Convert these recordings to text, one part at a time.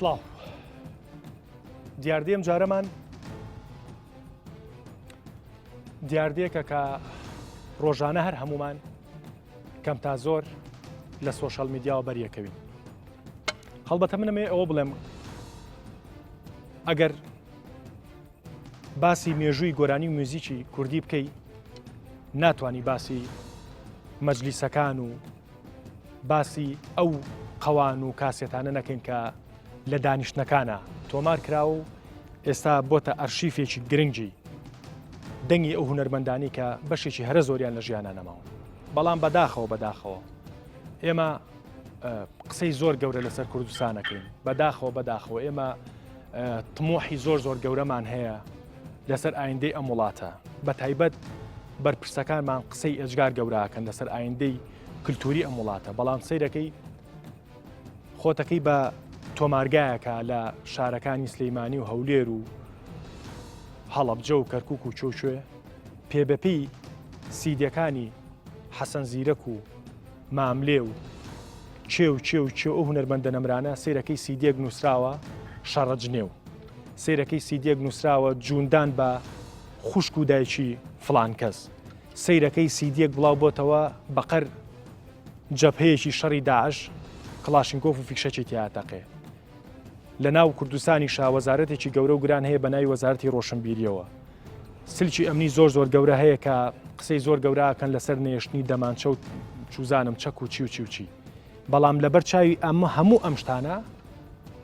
سڵاو دیاردەیەم جارەمان دیاردەیەکە کە ڕۆژانە هەر هەمومان کەم تا زۆر لە سۆشەڵ میدیاوە بەریەکەوین. هەڵبەتە منەمێ ئەوە بڵێم ئەگەر باسی مێژووی گۆرانی و موزیکی کوردی بکەی ناتوانی باسی مەجلیسەکان و باسی ئەو قەوان و کاسێتانە نەکەین کە لە دانیشتنەکانە تۆمار کرا و ئێستا بۆتە ئەرشیفێکی گرنگی دەنگی ئەو هونەرمەندانی کە بەشێکی هەرە زۆریان لە ژیانە نەماوە. بەڵام بەداخەوە ئێمە قسەی زۆر گەورە لەسەر کوردستانەکەین بەداخەوە ئێمە تمۆحی زۆر گەورەمان هەیە لەسەر ئایندەی ئەم وڵاتە بە تایبەت بەرپرسەکانمان قسەی ئەجگار گەوراکەن لەسەر ئایندەی کللتوری ئەم وڵاتە. بەڵام سەیرەکەی خۆتەکەی بە تۆمارگایەکە لە شارەکانی سلەیمانی و هەولێر و هەڵەبجە و کەرکووک و چۆچێ پێبەپی سیدەکانی حەسەن زیرەک و ماملێ و چێ ئەو هونەرمەندە نەمرانە سیرەکەی سیدێک نووسراوە شەڕەجنێ و سیرەکەی سیدێک نووسراوە جوندان بە خوشک و دایکی فلان کەس سیرەکەی سیدێک بڵاو بۆتەوە بەقەر جەبهەیەکی شەڕی داعش کڵاشینکۆف و فیکشەکی تیاتەقێ. لە ناو کوردستانی شاوەزارەتێکی گەورە و گران هەیە بە ناوی وەزارەتی ڕۆشنبیریەوە. سلکی ئەمنی زۆر گەورە هەیە کە قسەی زۆر گەوراکەن لەسەر نێشتنی دەمانچە و چوزانم چەک و چی. بەڵام لەبەر چاوی هەموو ئەم شتانە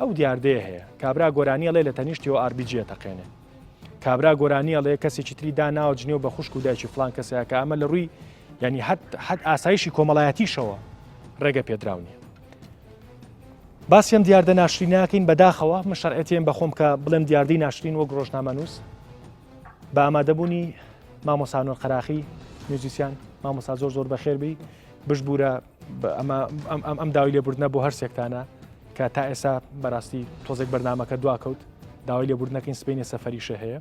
ئەو دیاردەیە هەیە. کابرا گۆرانیەڵێ لە تەنیشتیەوە ئاربیجیە تەقێنێ. کابرا گۆرانیەڵێ کەسێکی تری داناوە جنێو بە خوشک و دایکی فلان کەسەیە کە ئەمە لە ڕووی ینی حەد ئاسایشی کۆمەڵایەتیشەوە ڕێگە پێدراونیە. باسیەم دیاردە ناشریناکەین بەداخەوە من شەرعەتێم بەخۆم کە بڵێم دیاردەی ناشرین وەک ڕۆژنامەنووس بە ئامادەبوونی مامۆستا نۆر قەراخی میوزیسیان مامۆستا زۆر بەخێربی بشبوورە ئەم داوای لێبوردنە بۆ هەر سێکتانە کە تا ئێستا بەڕاستی تۆزێک بەرنامەکە دواکەوت داوای لێبوردنەکەین سپینی سەفەریشە هەیە.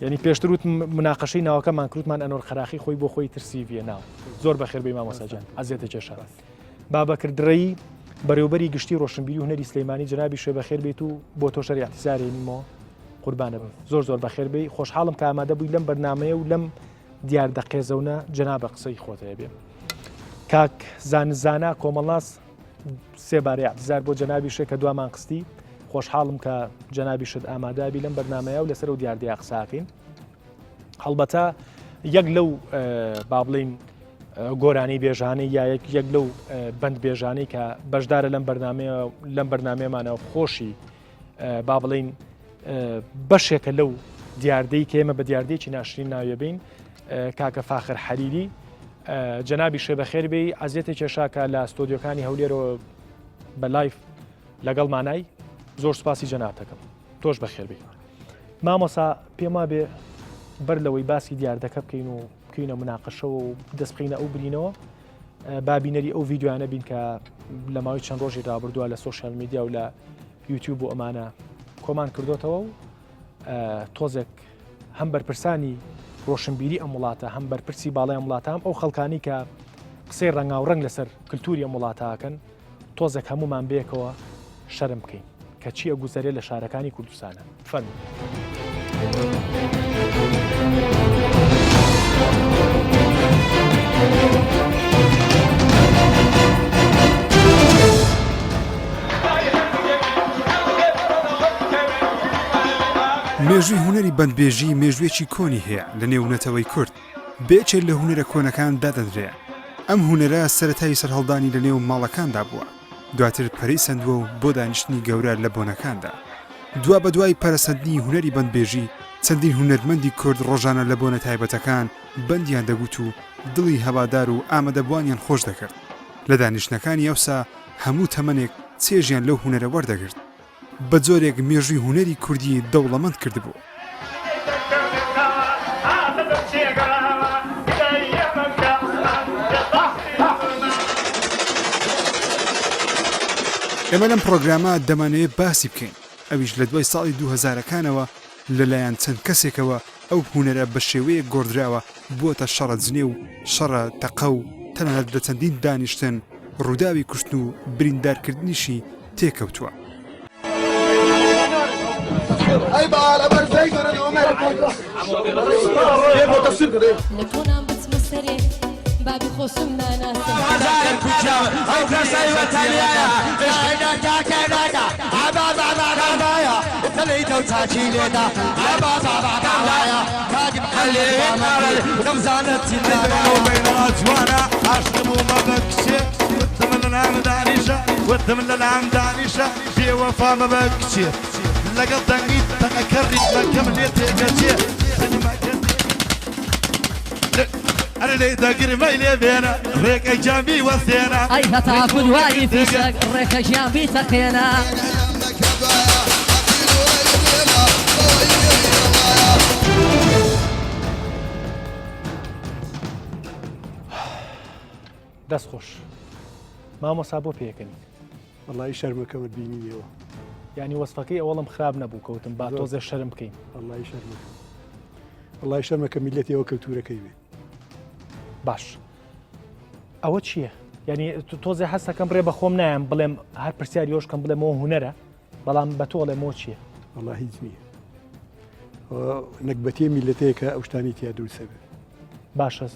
یعنی پێشتر وت مناقەشەی ناوەکەمان کروتمان ئەنۆر قەراخی خۆی بۆ خۆی ترسیڤە ناو زۆر بەخێربەی مامۆستاجان ئەزیێتە کێشە. بابەکردڕەیی بەڕێوبەری گشتی ڕۆشنبیری و هونەری سلەیمانی جنابی شوێ بەخێر بێت و بۆ تۆ شەری احتیزارێنیمەوە قوربانە بن زۆر بەخێربەی خۆشحاڵم کە ئامادە بووی لەم بەرنامەیە و لەم دیاردە قێزەونە جەنابە قسەی خۆتەیە بێ. کاک زانزانە کۆمەڵاس سێبارەی احتیزار بۆ جەنابی شوێ کە دوامان قستی خۆشحاڵم کە جەنابی شت ئامادەبی لەم بەرنامەیە و لەسەر و دیاردەیە قساکەین. هەڵبەتە یەک لەو با بڵین گۆرانی بێژانەی یا یەک لەو بەند بێژانەی کە بەشدارە لەم بەرنامەیەمانەوە خۆشی با بڵین بەشێکە لەو دیاردەی کە ئێمە بە دیاردەیەکی ناشرین ناوێبین کاکە فاخر حەریری جەنابی شێ بەخێربێ ئەزیێتە کێشاکە لە ستۆدیۆکانی هەولێرەوە بە لایف لەگەڵ مانای زۆر سوپاسی جەنابەکەم تۆش بەخێربێ. مامۆسا پێما بێ بەر لەوەی باسی دیاردەکە بکەین و بکەینە مناقەشەوە و دەست بخینە ئەو برینەوە بابینەری ئەو ڤیددیوانە بین کە لە ماوەی چەند ڕۆژی ڕابردووە لە سۆشیال میدیا و لە یوتیوب و ئەمانە کۆمان کردوتەوە و تۆزێک هەم بەرپرسانی ڕۆشنبیری ئەم وڵاتە هەم بەرپرسی باڵای ئەم وڵاتە هەم ئەو خەڵکانی کە قسەی ڕەنگاوڕەنگ لەسەر کللتوری ئەم وڵاتەکەن تۆزێک هەمومان بێکەوە شەرم بکەین کە چیە گوزەرێ لە شارەکانی کوردستانە فەرموو. مێژووی هونەری بەندبێژی مێژوێکی کۆنی هەیە لە نێونەتەوەی کورد بێچێت لە هونەرە کۆنەکان دادەدرێت. ئەم هونەرە سەرەتایی سەرهەڵدانی لە نێو ماڵەکاندا بووە دواتر پەرەی سندووە و بۆ دانیشتنی گەورە لە بۆنەکاندا. دوا بە دوای پەرەسەندنی هونەری بەندبێژی چەندین هونەرمەندی کورد ڕۆژانە لە بۆنە تایبەتەکان بەندیان دەگوت و دڵی هەوادار و ئامادەبوانیان خۆش دەکرد. لە دانیشتنەکانی ئەوسا هەموو تەمەنێک چێژیان لەو هونەرە وەردەگرت بە جۆرێک مێژووی هونەری کوردی دەوڵەمەند کردبوو. ئێمە لەم پرۆگرامە دەمانەوێت باسی بکەین ئەویش لە دوای ساڵی 2000ەکانەوە لەلایەن چەند کەسێکەوە ئەو هونەرە بە شێوەیە گۆڕدراوە بووەتە شەڕە جنێ و شەڕە تەقە و تەنانەت لە چەندین دانیشتن ڕووداوی کوشتن و بریندارکردنیشی تێکەوتووە. لكونم بتمسري بابي خوشم ناناسم وتمنى العام دانيشة في وفا ما بكشي لقد تنقيت تنكرت ما كملت كشي أنا ليت أقري ما إلي بينا ريك جنبي وسينا أي هتعبد وعي في شك ريك جنبي تقينا دەست خۆش مامۆستا بۆ پێکەنی والله شەرمەکەمت بینیەوە ینی وەسفەکەی ئەوڵم خراپ نەبوو کەوتم با تۆزێ شەرم بکەین والله شەرمەکە میلەتەوە کەلتورەکەی بێ باش ئەوە چییە؟ ینی تۆزێ هەستەکەم ڕێ بە خۆم نایەم بڵێم هەر پرسیار یۆشکەم بڵێمەوە هوەرە بەڵام بە تۆڵێمەوە چییە؟ والله هیچ نییە نەکبەتێ میلەتەیە کە ئەو شتانی تیا دروستە بێ باشە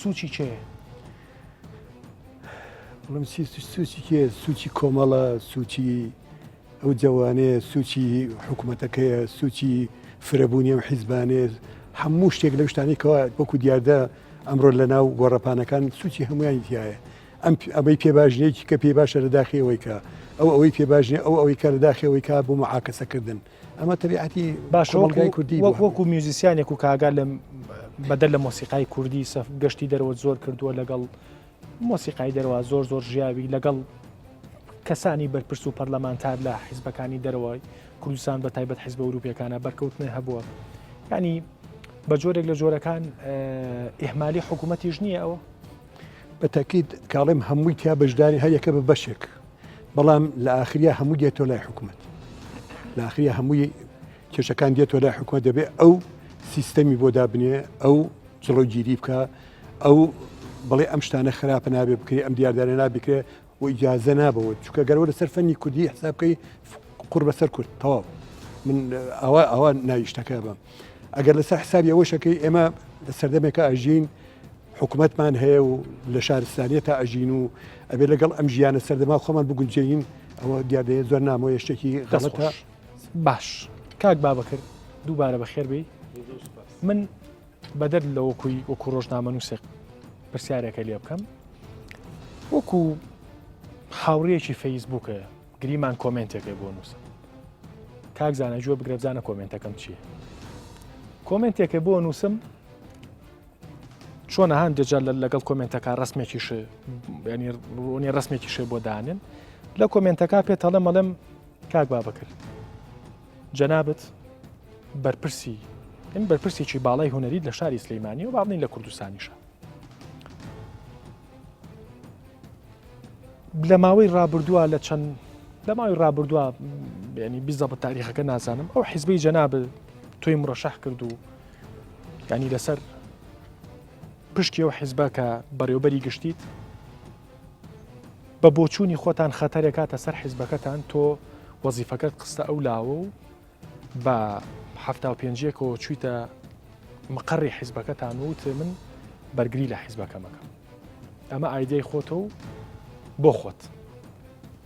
سوچی چێە؟ بڵم سوچی کێ سوچی کۆمەڵە سوچی ئەو جوانەیە سوچی حکوومەتەکەیە سوچی فرەبوونی ئەم حیزبانێ هەموو شتێک لەو شتانێکەوە وەکو دیاردە ئەمڕۆ لە ناو گۆڕەپانەکان سوچی هەمویانی تایە ئەمەی پێباژنێکی کە پێ باشە لە داخەوەی کە ئەوەی پێباژنێ ئەوەی کە لە داخەوەی کا بۆ معاکەسەکردن ئەمە تەبیعەتی باشڵگای کوردی وەکو میوزیسیانێک و کاگا لە بەدەر لە مۆسیقای کوردی گەشتی دەرەوە زۆر کردووە لەگەڵ مۆسیقای دەرەوە زۆر ژیاوی لەگەڵ کەسانی بەرپرس و پەرلەمانتار لە حیزبەکانی دەرەوەی کوردستان بە تایبەت حیزبە ئەوروپیەکانە بەرکەوتنێ هەبووە ینی بە جۆرێک لە جۆرەکان ئێحمالی حکوومەتیش نییە ئەوە بە تاکید کاڵێم هەمووی تیا بەشداری هەیەکە بە بەشێک بەڵام لە ئاخریا هەموو دێتۆ لای حکوومەت لە ئاخریا هەمووی کێشەکان دێتۆ لای حکوومەت دەبێت ئەو سیستەمی بۆ دابنێ ئەو جڵۆگیری بکە ئەو بڵێ ئەم شتانە خراپە نابێ بکرێ ئەم دیاردانە نابکرێ و ئیجازە نابەوە چونکە گەرەوە لەسەر فەنی کوردی حساب بکەی قوڕ بەسەر کورد تەواو من ئەوە ناویشتەکە بم ئەگەر لەسەر حسابی ئەوەشەکەی ئێمە لە سەردەمێکە ئەژین حکوومەتمان هەیە و لە شارستانیە تا ئەژین و ئەبێ لەگەڵ ئەم ژیانە سەردەما خۆمان بگونجێین ئەوە دیاردەیە زۆر نامۆیە شتێکی غەڵەتە باش کاک بابەکرد دووبارە بەخێر بێ من بەدەر لەوەکوی وەکو ڕۆژنامە نووسێک پرسیارێکە لێ بکەم وەکو هاوڕێکی فەیسبووکە گریمان کۆمنتێکە بۆ نووسم کاک زانە گوێ بگرە بزانە کۆمنتەکەم چییە کۆمنتێکە بۆ نووسم چۆنە هەن دەجار لەگەڵ کۆمنتەکە ڕسمێکیش ینی ڕوونی ڕسمێکیشێ بۆ دانن لە کۆمنتەکە پێ تەڵە مەڵم کاک بابەکرد جەنابەت بەرپرسی ئەم بەرپرسێکی باڵای هوەری لە شاری سلەیمانی و باڵنی لە کوردستانیشە لە ماوەی ڕابردووە لە ماوەی ڕابردووە ینی بیزەبەت تاریخەکە نازانم ئەو حیزبەی جەنابەت تۆی مرۆشەح کرد و ینی لەسەر پشتی ئەو حیزبە کە بەڕێوەبەری گشتیت بە بۆچوونی خۆتان خەتەرێک کاتە سەر حیزبەکەتان تۆ وەزیفەکەت قستە ئەو لاوە و بە 75ەوە چوویتە مقڕی حیزبەکەتان وت من بەرگری لە حیزبەکەمەکەم ئەمە ئایدەی خۆتە و بۆ خۆت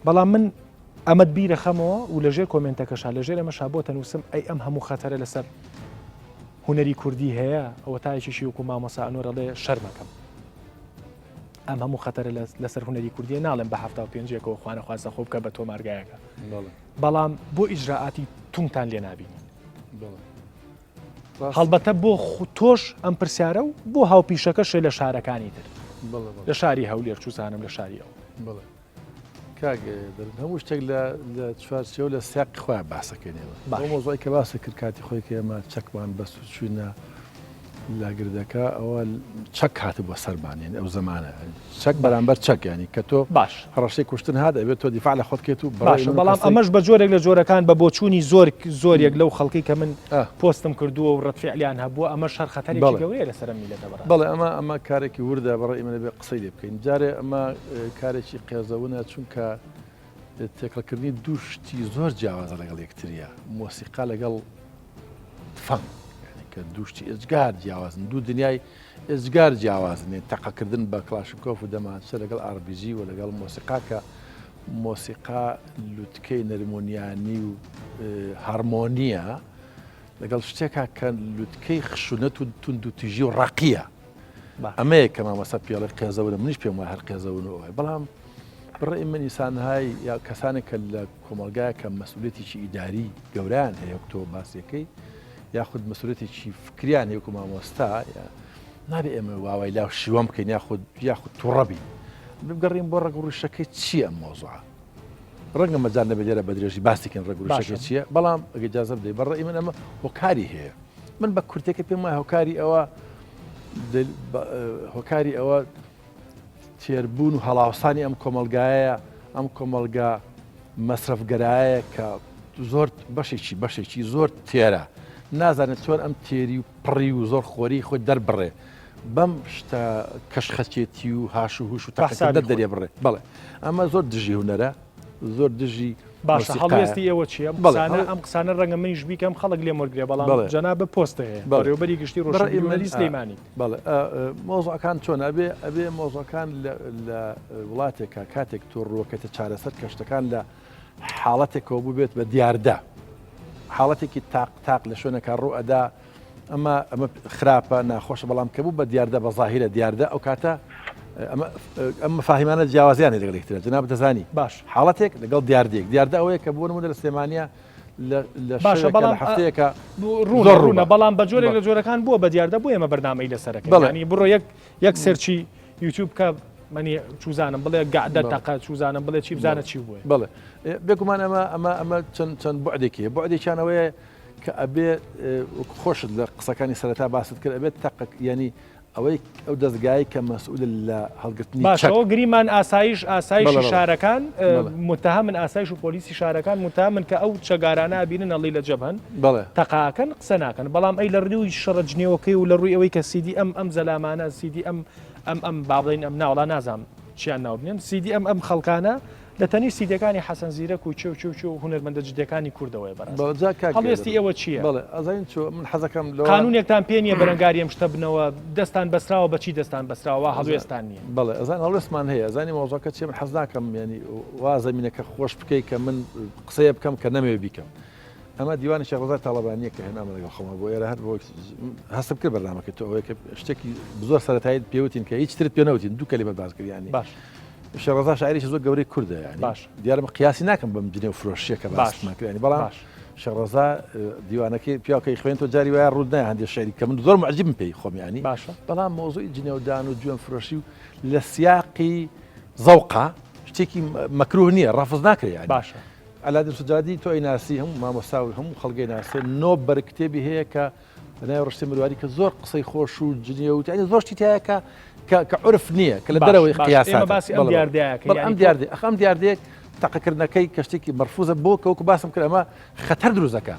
بەڵام من ئەمەد بیرە خەمەوە و لەژێر کۆمنتەکەشا لەژێر ئەمەشا بۆ تەنووسم ئەی ئەم هەموو خەتەرە لەسەر هوەری کوردی هەیە ئەوە تایەکیشی وەکو مامۆستا ئەنوەرەڵێ شەرمەکەم ئەم هەموو خەتەرە لەسەر هوەری کوردیە ناڵێن بە 75ەوە خوانە خوازە خۆ بکە بە تۆ مارگایەکە بەڵام بۆ ئیجراعاتی تونگتان لێ نابینی هەڵبەتە بۆ تۆش ئەم پرسیارە و بۆ هاوپیشەکەشێ لە شارەکانی تر لە شاری هەولێر چوزانم لە شاری ئەوە کاک هەموو شتێک لە چوارچێوە لە سیاقی خۆیان باسەکەنەوە مۆزۆی کە باسە کرد کاتی خۆی کە ئێمە چەکمان بەست و چوینە لاگردەکە ئەوە چەک هاتە بۆ سەرمانین ئەو زمانە چەک بەرامبەر چەک ینی کە تۆ باش هەڕەشەی کوشتن هات ئەبێت تۆ دیفاع لە خۆت کێت و باشە بەڵام ئەمەش بە جۆرێک لە جۆرەکان بە بۆچوونی زۆرێک لەو خەڵکی کە من پۆستم کردووە و ڕەتفعلیان هەبووە ئەمە شەر خەتەرێکی گەورەیە لەسەر میلەتە بەڕاستی بەڵێ ئەمە کارێکی وردە بەڕێ ئێمە بێ قسەی لێ بکەین جارێ ئەمە کارێکی قێزەونە چونکە تێکەڵکردنی دوو شتی زۆر جیاوازە لەگەڵ یەکتریە مۆسیقا لەگەڵ فەن کە دوو شتی ئێجگار جیاوازن دوو دنیای ئێجگار جیاوازن تەقەکردن بە کلاشنکۆف و دەمانچە لەگەڵ ئاربیجی و لەگەڵ مۆسیقا کە مۆسیقا لوتکەی نەرمۆنیانی و هەرمۆنیە لەگەڵ شتێکا کە لوتکەی خشونەت و تونند و تیژی و ڕقیە ئەمەیە کە مامەسە پیاڵی قێزەونە منیش پێم وایە هەر قێزەونەوە بەڵام بڕێ من ئینسانهای یا کەسانێک کە لە کۆمەلگایە کە مەسئولێتێکی ئیداری گەورەیان هەیە تۆ باسیەکەی یاخود مەسئولێتێکی فکریان هەیە وەکو مامۆستا نابێ ئێمە واوای لاو شیوەم بکەین یاخود تووڕەبی بگەڕین بۆ ڕێگ و ڕیشەکەی چییە ئەم مۆزوعە ڕەنگە مەجان نەبێت لێرە بە درێژی باسیکەن ڕێگ و ڕیشەکەی چییە بەڵام ئەگە اجازە بدەیت بەڕێی من ئەمە هۆکاری هەیە من بە کورتێکە پێم وایە هۆکاری ئەوە تێربوون و هەڵاوسانی ئەم کۆمەلگایە ئەم کۆمەلگا مەسرفگەرایە کە زۆر بەشێکی زۆر تێرە نازانێت چۆن ئەم تێری و پڕی و زۆر خۆری خۆی دەربڕێ بەم شتە کەشخەچێتی و هاش و هوش و تاقەکە دەرێ بڕێ بڵێ ئەمە زۆر دژی هوەرە زۆر دژی باشە هەڵوێستی ئێوە چییە ئەم قسانە ڕەنگە منیش بیکەم خەڵک لێ وەرگێ بەڵام جەناب بە پۆستە هەیە بەڕێوەبەری گشتی ڕۆژئیمەری سلەیمانی بەڵێ مۆزوعەکان چۆن ئەبێ مۆزوعەکان لە وڵاتێکە کاتێک تۆ ڕووەکەتە چارەسەر کە شتەکان لە حاڵەتێکەوە بوو بێت بە دیاردە حاڵەتێکی تاق لە شوێنەکە ڕوو ئەدا ئەمە خراپە ناخۆشە بەڵام کە بوو بە دیاردە بە ظاهیرە دیاردە ئەو کاتە ئەم مەفاهیمانە جیاوازیانی لەگەڵ یەکترە جەناب دەزانی باش حاڵەتێک لەگەڵ دیاردە ئەوەیە کە بۆ نمونە لە سلێمانیا باشە بەڵام هەفتەیەکە ڕوونە بەڵام بە جۆرێک لە جۆرەکان بووە بە دیاردە بوو ئێمە بەرنامەی لەسەرەکە ینی بڕۆ یەک سەرچی یوتیوب کە منی چوزانم بڵێ گعدە تەقە چوزانم بڵێ چی بزانە چی بووە بڵێ بێگومان ئەمە چەند بۆعدێکی بۆعدێکیانەوەیە کە ئەبێ خۆشت لە قسەکانی سەرەتا باست کرد ئەبێت تەقق ینی ئەوەی ئەو دەستگای کە مەسئول لە هەڵگرتنی باشەوە گریمان ئاسایشی شارەکان متهمن ئاسایش و پۆلیسی شارەکان متهمن کە ئەو چەگارانە بینن ئەڵی لە جەبهەن تەقاکەن قسە ناکەن بەڵام ئەی لە ڕووی شەڕەجنێوەکەی و لە ڕووی ئەوەی کە سیدی ئەم زەلامانە سیدی ئەم بابڵین ئەم ناوڵا نازام چیان ناوبنێن سیدی ئەم خەڵکانە لە تەنی سیدەکانی حەسەن زیرەک و چێ و هونەرمەندە جدەکانی کوردەوەی بەڕاستی هەڵوێستی ئێوە چییە؟ بەڵێ ئەزانین من حەزەکەم قانونێکتان پێ نییە بەرەنگاری ئەم شتە بنەوە دەستان بەسراوە بەچی دەستان بەسراوە هەڵوێستان نییە بەڵێ ئەزان هەڵوێستمان هەیە ئەزانی مۆزوعەکە چێ من حەز ناکەم ینی وا زەمینەکە خۆش بکەی کە من قسەیە بکەم کە نەمەوێ بیکەم ئەمە دیوانی شێخ ڕەزا تاڵەبانیە کە هێنامە لەگەڵ خۆمە بۆ ئێرە هەر بۆ هەستم کرد بەرنامەکە تۆ ئەوەیە کە شتێکی زۆر سەرەتایی پێوتین کە هیچ ترت پێ نەوتین دوو کەلیمە باس کردیانی باش شێخ ڕەزا شاعیرێکی زۆر گەورەی کوردە ینی باش دیارە قیاسی ناکەم بەم جنێ و فرۆشیەکە باسمان کردیانی بەڵام شێخ ڕەزا دیوانەکەی پیاوەکەی خوێن تۆ جاری وایە ڕوودنای هەندێک شعری کە من زۆر معجبم پێی خۆم ینی باشە بەڵام مۆزوعی جنێودان و جوێن فرۆشی و لە سیاقی زەوقە شتێکی مەکروه نییە ڕەفز ناکرێ ینی باشە ئالادی سوجادی تۆ ئەیناسی هەموو مامۆستا و هەموو خەڵگەی ناسێ نۆ بەرکتێبی هەیە کە لەناو ڕشتی مرواری کە زۆر قسەی خۆش و جنێ و تانی زۆر شتی تایە کە عرف نییە کە لە دەرەوەی قیاسات ئەم دیاردەیەک تەقەکردنەکەی کە شتێکی مەرفوزە بۆ کەوکو باسم کرد ئەمە خەتەر دروزەکە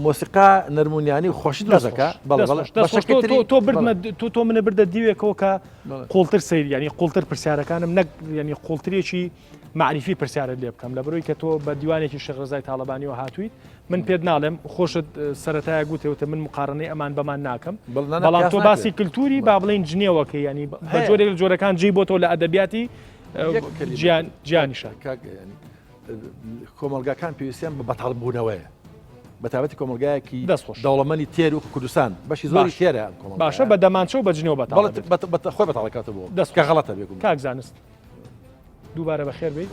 مۆسیقا نەرمونیانی و خۆشی دروزەکە تۆ منە بردە دیوێکەوە کە قوڵتر سەیری ینی قوڵتر پرسیارەکانم نەک ینی قوڵترێکی معریفی پرسیارە لێ بکەم لە بەرۆی کە تۆ بە دیوانێکی شێخ ڕەزای تاڵەبانیەوە هاتوویت من پێت ناڵێم خۆشت سەرەتایە گوتێوتە من مقارنەی ئەمان بەمان ناکەم بەڵام تۆ باسی کللتوری با بڵین جنێوەکە ینی بە جۆرێک جۆرەکان جێی بۆ تۆ لە ئەدەبیاتی گیانیشە کۆمەلگاکان پێویستیان بە بەتاڵبوونەوەیە بەتابەتی کۆمەلگایەکی دەوڵەمەندی تێر و کوردستان بەشی زۆری تێرە باشە بە دەمانچە و بە جنێو خۆی بەتاڵەکاتە بۆ دەست کە غەڵەتە بێگوم کاک زانست دووبارە بەخێر بێت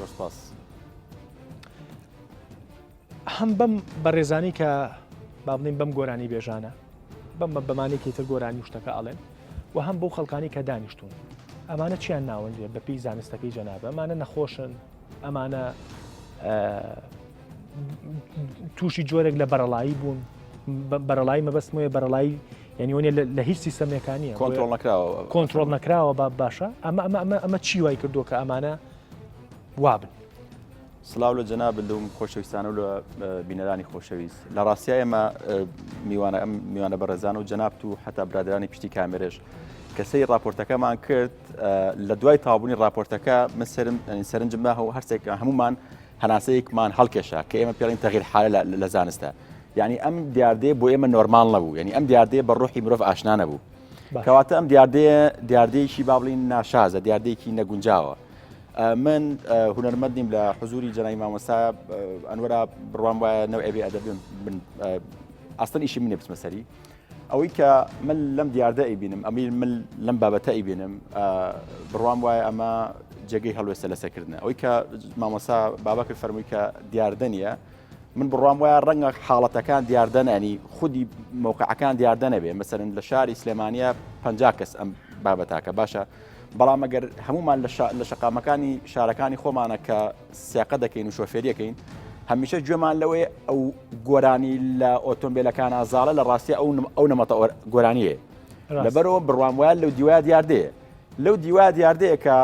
هەم بەم بەڕێزانی کە با بڵین بەم گۆرانی بێژانە بەم بەمانێکی تر گۆرانی شتەکە ئەڵێن و هەم بۆ خەڵکانی کە دانیشتون ئەمانە چیان ناوەندێ بە پێی زانستەکەی جەنابە ئەمانە نەخۆشن ئەمانە تووشی جۆرێک لە بەرەڵایی بوون بەرەڵایی مەبەستمەوەی بەرەڵایی یعنیۆنێ لە هیچ سیستەمەکانیە کۆنتترۆل نەکراوە باشە ئەمە چی وای کردو کە ئەمانە وابن سلااو لە جەناب لەم خۆشەویستانە و لە بینەرانی خۆشەویست لە ڕاستیە ئێمە میوانە بەڕێزان و جەنابت و حتا برادرانی پشتی کامێرێش کەسەی راپۆرتەکەمان کرد لە دوای تابوونی راپۆرتەکە من سەرنجم ناهەوە هەرسێک هەمومان هەناسەیەکمان هەڵکێشا کە ئێمە پێڵین تەغیر حالە لە زانستە یعنی ئەم دیاردەیە بۆ ئێمە نۆرمال نەبوو یعنی ئەم دیاردەیە بە ڕوحی مرۆڤ ئاشنا نەبوو کەواتە ئەم دیاردەیەکی با بڵین ناشازە دیاردەیەکی نەگونجاوە من هونەرمەند نیم لە حزوری جەنای مامۆستا ئەنوەرە بڕوام وایە نەوعێبێ ئەدەبێن ئاستن ئیشی منێ بچمە سەری ئەوەی کە من لەم دیاردە ئەیبینم ئەمی من لەم بابەتە ئەیبینم بڕوام وایە ئەمە جێگەی هەڵوێستە لەسەرکردنە ئەوەی کە مامۆستا بابەکرد فەرمووی کە دیاردە نیە من بڕوام وایە ڕەنگە حاڵەتەکان دیاردە نەنی خودی موقعەکان دیاردە نەبێ مەسەرن لە شاری سلێمانیە 50 کەس ئەم بابەتاکە باشە بەڵام ئەگەر هەمومان لە شەقامەکانی شارەکانی خۆمانە کە سیاقە دەکەین و شۆفێریەکەین هەمیشە گوێمان لەوەی ئەو گۆرانی لە ئۆتۆمبیلەکان ئازاڵە لە ڕاستی ئەو نەمەتە گۆرانیە لەبەرەوە بڕوام وایە لەو دیوای دیاردەیە لەو دیوای دیاردەیە کە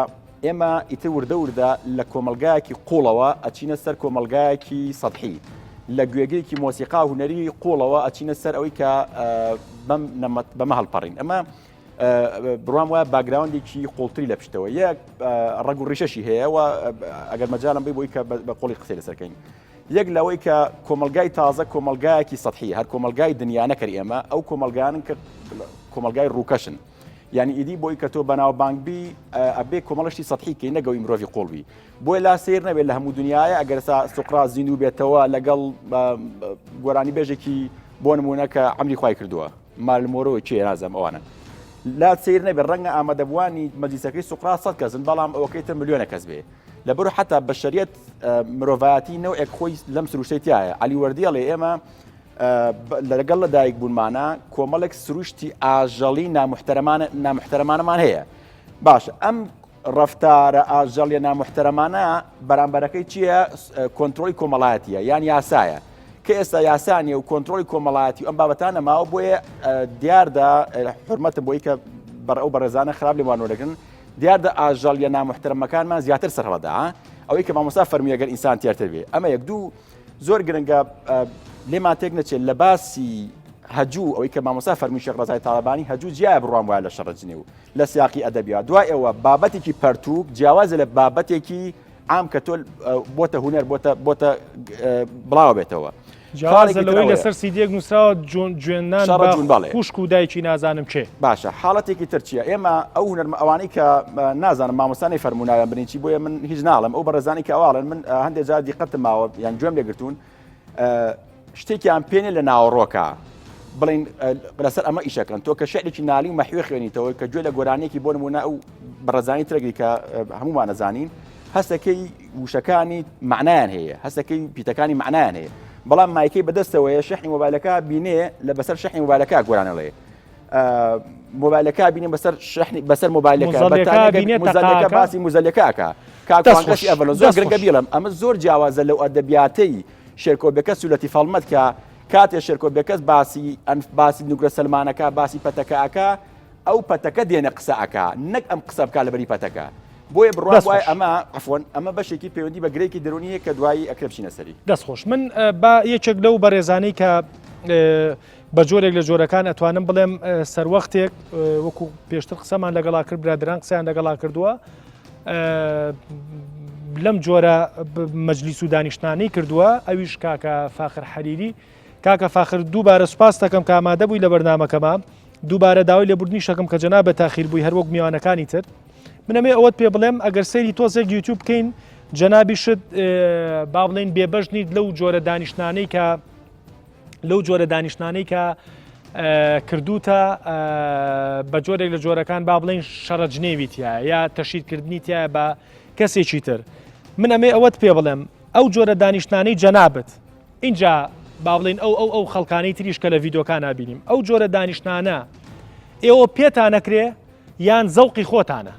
ئێمە ئیتر وردە لە کۆمەلگایەکی قوڵەوە ئەچینە سەر کۆمەلگایەکی سەدحی لە گوێگەیەکی مۆسیقا و هونەری قوڵەوە ئەچینە سەر ئەوەی کە بەمە هەڵپەڕین ئەمە بڕوام وایە باگراوندێکی قوڵتری لە پشتەوە یەک ڕەگ و ڕیشەشی هەیە و ئەگەر مەجالم بی بۆی کە بە قوڵی قسەی لەسەرکەین یەک لەوەی کە کۆمەلگای تازە کۆمەلگایەکی سەدحی هەر کۆمەلگای دنیا نەکرد ئێمە ئەو کۆمەلگایان کە کۆمەلگای ڕووکەشن یعنی ئیدی بۆی کە تۆ بەناوبانگبی ئەبێ کۆمەڵشتی سەدحی کەی نەگەوی مرۆڤی قوڵبی بۆی لا سیر نەبێت لە هەموو دنیاە ئەگەر سوقرا زیندوو بێتەوە لەگەڵ گۆرانی بێژێکی بۆ نمونە کە عەمری خوای کردووە مالمۆرەوە چێ نازەم ئەوانە لا سیر نەبێت ڕەنگە ئامادەبوانی مەجلیسەکەی سوقرا 100 کەسن بەڵام ئەوەکەی تر ملیۆنە کەس بێ لەبەرو حتا بە شەریەت مرۆڤایەتی نەوەیەک خۆی لەم سروشتەی تایە عەلی وەردیەڵێ ئێمە لەگەڵ لە دایک بوونمانە کۆمەڵێک سروشتی ئاژەڵی نامحتەرەمانەمان هەیە باش ئەم ڕەفتارە ئاژەڵیە نامحتەرەمانە بەرامبەرەکەی چییە کۆنتڕۆلی کۆمەڵایەتیە یان یاسایە کە ئێستا یاسانیە و کۆنتڕۆلی کۆمەڵایەتی و ئەم بابەتانە ماوە بۆیە دیاردا حرمەتم بۆی کە ئەو بەڕێزانە خراپ لێوان وەرەگرن دیاردا ئاژەڵیە نامحتەرەمەکانمان زیاتر سەرهەڵەدا ئەوەی کە مامۆستا فەرمووی ئەگەر ئینسان تێرتر بێ ئەمە یەک دوو زۆر گرنگە لێمان تێک نەچێت لە باسی هەجوو ئەوەی کە مامۆستا فەرمووی شێخ ڕەزای تاڵەبانی هەجوو جیایە بڕوام وایە لە شەڕەجنێ و لە سیاقی ئەدەبیات دوای ئەوە بابەتێکی پەرتووک جیاوازە لە بابەتێکی عام کە تۆ بۆتە هونەر بۆتە بڵاو بێتەوە جیاوازەوەی لەسەر سیدێک نووسراوە جوێنان خوشک و دایکی نازانم چێ باشە حاڵەتێکی تر چییە ئێمە ئەو هونەر ئەوانەی کە نازانم مامۆستانی فەرمونایان بنیچی بۆیە من هیچ ناڵم ئەو بەڕێزانی کە ئەواڵن من هەندێک جار دیقەتم ماوە یان گوێم لێگرتوون شتێکیان پێنێ لە ناوەڕۆکە بڵین لەسەر ئەمە ئیشەکەن تۆ کە شعرێکی نالی و مەحوێ خوێنیتەوە کە گوێ لە گۆرانێکی بۆ نمونە ئەو بەڕێزانی ترەگری کە هەمومان نەزانین هەستەکەی وشەکانی معنایان هەیە هەستەکەی پیتەکانی معنایان هەیە بەڵام مایکەی بەدەستەوەیە شەحنی مۆبایلەکە بینێ لە بەسەر شەحنی مۆبایلەکە گۆرانەڵێ مۆبایلەکە بینێ بەسەر مۆبایلەکە باسی مۆزەلەکەکە کاکوانگەشی ئەڤەلۆ زۆر گرنگە بیڵم ئەمە زۆر جیاوازە لەو ئەدەبیاتەی شێرکۆبێکەس و لەتی فەڵمەت کە کاتێ شێرکۆبێکەس باسی نوگرە سەلمانەکە باسی پەتەکەکە ئەو پەتەکە دێنە قسەکە نەک ئەم قسە بکە لەبەری پەتەکە بۆیە بڕوای وای ئەمە عفوان ئەمە بەشێکی پەیوەندی بە گرێکی دەرونیە کە دوایی ئەکرێ بچینە سەری دەستخۆش من با یەکێک لەو بەڕێزانەی کە بە جۆرێک لە جۆرەکان ئەتوانم بڵێم سەروەختێک وەکو پێشتر قسەمان لەگەڵا کرد برادران قسەیان لەگەڵا کردووە لەم جۆرە مەجلیس و دانیشتانەی کردووە ئەویش کاکە فاخر حەریری کاکە فاخر دووبارە سوپاس دەکەم کە ئامادە بووی لە بەرنامەکەمان دووبارە داوای لێبوردنی شەکەم کە جەناب بە تاخیر بووی هەر وەک میوانەکانی تر منەمێ ئەوەت پێ بڵێم ئەگەر سەیری تۆزێک یوتیوب بکەین جەنابی شت با بڵێن بێبەش نیت لەو جۆرە دانیشتانەی کە کردوتە بە جۆرێک لە جۆرەکان با بڵێن شەڕەجنێویتە یا تەشیدکردنی تایە بە کەسێکی تر من ئەمێ ئەوەت پێ بڵێم ئەو جۆرە دانیشتانەی جەنابەت اینجا با بڵێن ئەو خەڵکانەی تریش کە لە ڤیدۆکان نبینیم ئەو جۆرە دانیشتانە ئێوە پێتان نەکرێ یان زەوقی خۆتانە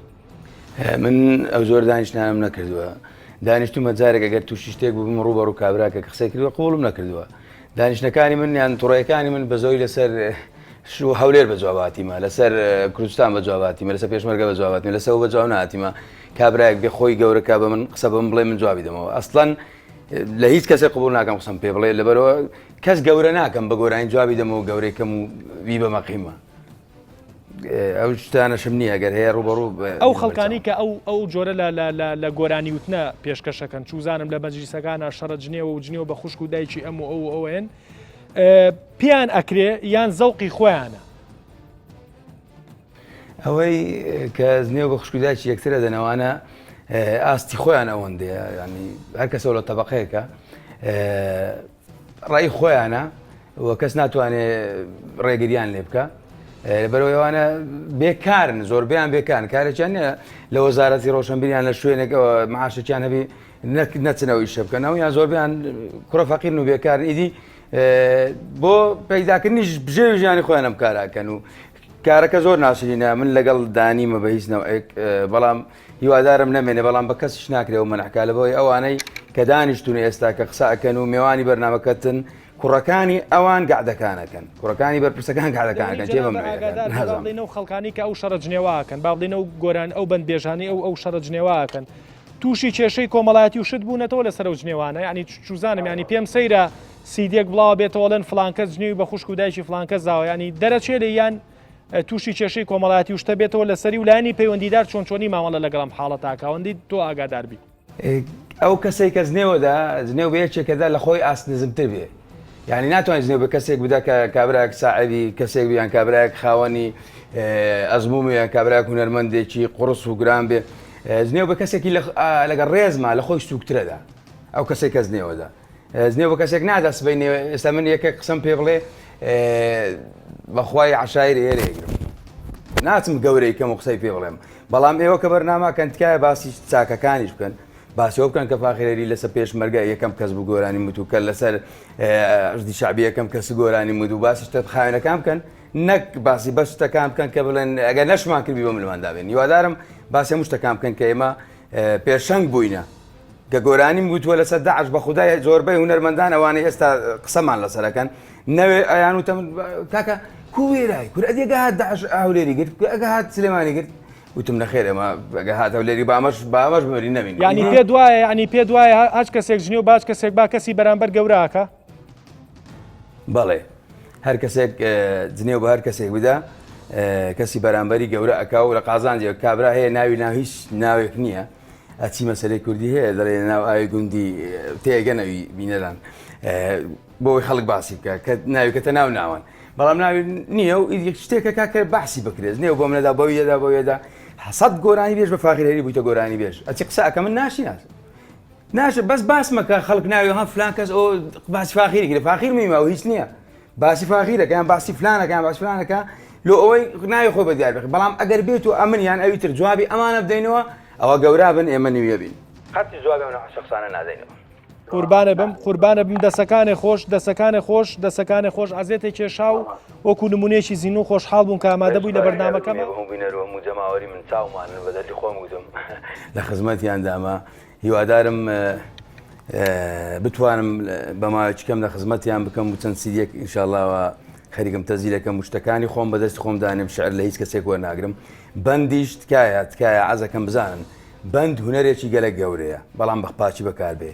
من ئەو زۆر دانیشتانم نەکردووە دانیشتومە جارێک ئەگەر تووشی شتێک بووم ڕوبەڕ و کابراکە قسەی کردووە قوڵم نەکردووە دانیشتەکانی من یان توڕەکانی من بە زۆی لەسەر هەولێر بە جواباتیمە لەسەر کوردستان بە جواباتیمە لەسەر پێشمەرگە بە جواباتیمە لەسەر بە جواب ناتیمە کابراەک بێ خۆی گەورەکە بە من قسە بم بڵێ من جوابی دەمەوە ئەسڵەن لە هیچ کەسێک قبول ناکەم قسەم پێ بڵێ لەبەرەوە کەس گەورە ناکەم بە گۆرانی جوابی دەمەوە گەورەیکەم و وی بە مەقیمە ئەو شتانەشم نییە ئەگەر هەیە ڕوبەڕوو ئەو خەڵکانی کە ئەو جۆرە لە گۆرانی وتنە پێشکەشەکەن چوزانم لە مەجلیسەکانە شەڕە جنێوە و جنێوە بە خوشک و دایکی ئەم و ئەوەن پیان ئەکرێ یان زەوقی خۆیانە ئەوەی کە زنێو بە خوشکودایکی یەکترە دەنەوانە ئاستی خۆیان ئەوەندەیە ینی هەر کەسە لە تەبقەیەکە ڕای خۆیانە و کەس ناتوانێت ڕێگریان لێ بکە بەرەوەیوانە بێکارن زۆربیان بێکان کارێکیان نیە لە وەزارەتی ڕۆشنبیریان لە شوێنێکەوە معاشێکیان هەبی نەچنەوەی شە بکەنەوە یان زۆربیان کوڕە فەقیرن و بێکار ئیدی بۆ پەیداکردنیش بژێ ژیانی خۆیان ئەم کاراکەن و کارەکە زۆر ناشرینە من لەگەڵ دانیمە بە هیچ نەوەیەک بەڵام هیوادارم نەمێنێ بەڵام بە کەسیش ناکرێەوە منعکا لەبەوەی ئەوانەی کە دانیشتونی ئێستا کە قسەکەن و میێوانی بەرنامەکەتن کوڕەکانی ئەوان گعدەکانەکەن کوڕەکانی بەرپرسەکان گعدەکانەکەن جێبڵێنەوە خەڵکانی کە ئەو شەڕە جنێواکەن با بڵێنەوە گۆران ئەو بەند بێژانی ئەو شەڕە جنێواکەن تووشی کێشەی کۆمەڵایەتی و شت بوونەتەوە لەسەر و جنێوانە ینی چوزانم ینی پێم سەیرە سیدێک بڵاو بێتەوەڵەن فلانکەس جنێوی بە خوشک و دایکی فلانکەس زاوە ینی دەرەچێ لە یان تووشی کێشەی کۆمەڵایەتی و شتە بێتەوە لەسەری و لایانی پەیوەندیدار چۆنچۆنی مامەڵە لەگەڵم حاڵەتاکەوەندی تۆ ئاگاداربی ئەو کەسێک کە زنێوەدا زنێو بە یەکێکەدا لە خۆی ئاسنزمتر بێ یعنی ناتوانێت زنێو بە کەسێک بدا کە کابراک ساعدی کەسێک بیان کابراک خاوەنی ئەزموم یان کابراک هونەرمەندێکی قڕس و گران بێ زنێو بە کەسێکی لەگەڵ ڕێزما لە خۆی سوکترەدا ئەو کەسێک کە زنێوەدا زنێو بە کەسێک نادەست بینێ ئێستا من یەکە قسەم پێ بڵێ بەخوای عشایر ئێرەگرم ناچم گەورەی کەم و قسەی پێ بڵێم بەڵام ئێوە کە بەرنامەکەن تکایە باسی چاکەکانیش بکەن باسیەوە بکەن کە فاخرێری لەسەر پێشمەرگە یەکەم کەس بوو گۆرانی متو کە لەسەر ژدی شعبی یەکەم کەس گۆرانی مود و باسی شتە خاوێنەکان بکەن نەک باسی بەس شتەکان بکەن کە بڵێن ئەگەر نەشمان کردی بۆ ملماندابێن هیوادارم باسی هەموو شتەکان بکەن کە ئێمە پێشەنگ بووینە کە گۆرانی وتووە لەسەر داعش بە خودای زۆربەی هونەرمەندان ئەوانەی ئێستا قسەمان لەسەرەکەن نەوێ ئەیان وتە کاکە کوێرای کور ئەدێگە هات داعش هەولێری گرت ئەگە هات سلێمانی گرت وتم نەخێر ئێمە ئەگە هات هەولێری بامەش بمەری نەبین ینی پێ دوایە ینی پێ دوایە هەچ کەسێک ژنێ و باش کەسێک با کەسی بەرامبەر گەوراکە بەڵێ هەر کەسێک جنێو بە هەر کەسێک بدا کەسی بەرامبەری گەورە ئەکا و لە قازانجێ کابرا هەیە ناوی ناو هیچ ناوێک نییە ئەچی مەسەلەی کوردی هەیە دەڵێ ناو ئاوی گوندی تێگەنەوی بینەران بۆی خەڵک باسی بکە کە ناویکەتە ناو ناوان بەڵام ناوی نییە و شتێکە کاکە باسی بکرێت نێو بۆ منەدا بەویەدا بەوێدا حەسەد گۆرانی بێژ بە فاخرێری بوویتە گۆرانی بێژ ئەچی قسەکە من ناشی ناشە بەس باسمەکە خەڵک ناوی هەم فلان کەس ئەو باسی فاخیری کرد فاخیر میمە و هیچ نییە باسی فاخیرەکە یان باسی فلانەکە باسی فلانەکە لۆ ئەوەی ناوی خۆی بە دیار بکە بەڵام ئەگەر بێت و ئەمنیان ئەوی تر جوابی ئەمانە بدەینەوە ئەوە گەورا بن ئێمە نوێ بین قەتی جوابی منە شخصانە نادەینەوە قوربانە بم دەسەکانی خۆش عزیێتی کێشا و وەکو نمونێکی زین و خۆشحاڵ بوون کە ئامادە بووی لە بەرنامەکەمە بینەرەوە و جەماوەری من چاومانن بەدەردی خۆم وتم لە خزمەتیاندامە هیوادارم بتوانم بەماوەیەکەم لە خزمەتیان بکەم و چەند سیدێک ئینشاءڵڵاوە خەریکم تەزیلەکەم شتەکانی خۆم بەدەستی خۆم دانێم شعر لە هیچ کەسێک وەرناگرم بەندیش تکایە عەزەکەم بزانن بەند هونەرێکی گەلک گەورەیە بەڵام بەخپاچی بەکار بێ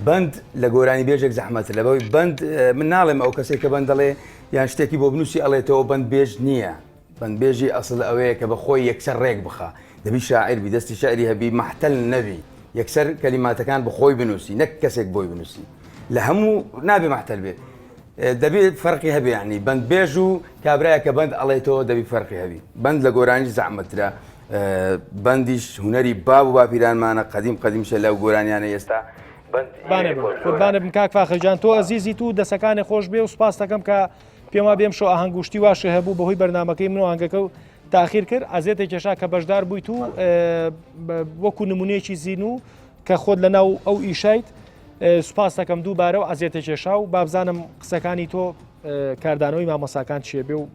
بەند لە گۆرانی بێژێک زەحمەتە لەبەوەی بەند من ناڵێم ئەو کەسێک کە بەند دەڵێ یان شتێکی بۆ بنووسی ئەڵێتەوە بەند بێژ نییە بەند بێژی ئەسڵ ئەوەیە کە بە خۆی یەکسەر ڕێک بخە دەبی شاعیربی دەستی شعری هەبی مەحتەل نەبی یەکسەر کەلیماتەکان بە خۆی بنووسی نەک کەسێک بۆی بنووسی لە هەموو نابێ مەحتەل بێ دەبێت فەرقی هەبێ یعنی بەند بێژ و کابرایە کە بەند ئەڵێتەوە دەبی فەرقی هەبی بەند لە گۆرانی زەحمەترە بەندیش هونەری باب و باپیرانمانە قەدیمشە لەو گۆرانیانە ئێستا قوربانە بم کاک فاخرجان تۆ ئەزیزی تو دەسەکانی خۆش بێ و سوپاس دەکەم کە پێما بێم شۆ ئاهەنگوشتی واشە هەبوو بەهۆی بەرنامەکەی من و ئاهەنگەکە و تاخیر کرد ئازێتی کێشا کە بەشدار بوویت و وەکو نمونەیەکی زین و کە خۆت لەناو ئەو ئیشایت سوپاس دەکەم دووبارە و ئازێتی کێشا و بابزانم قسەکانی تۆ کاردانەوەی مامۆساکان چیە بێ و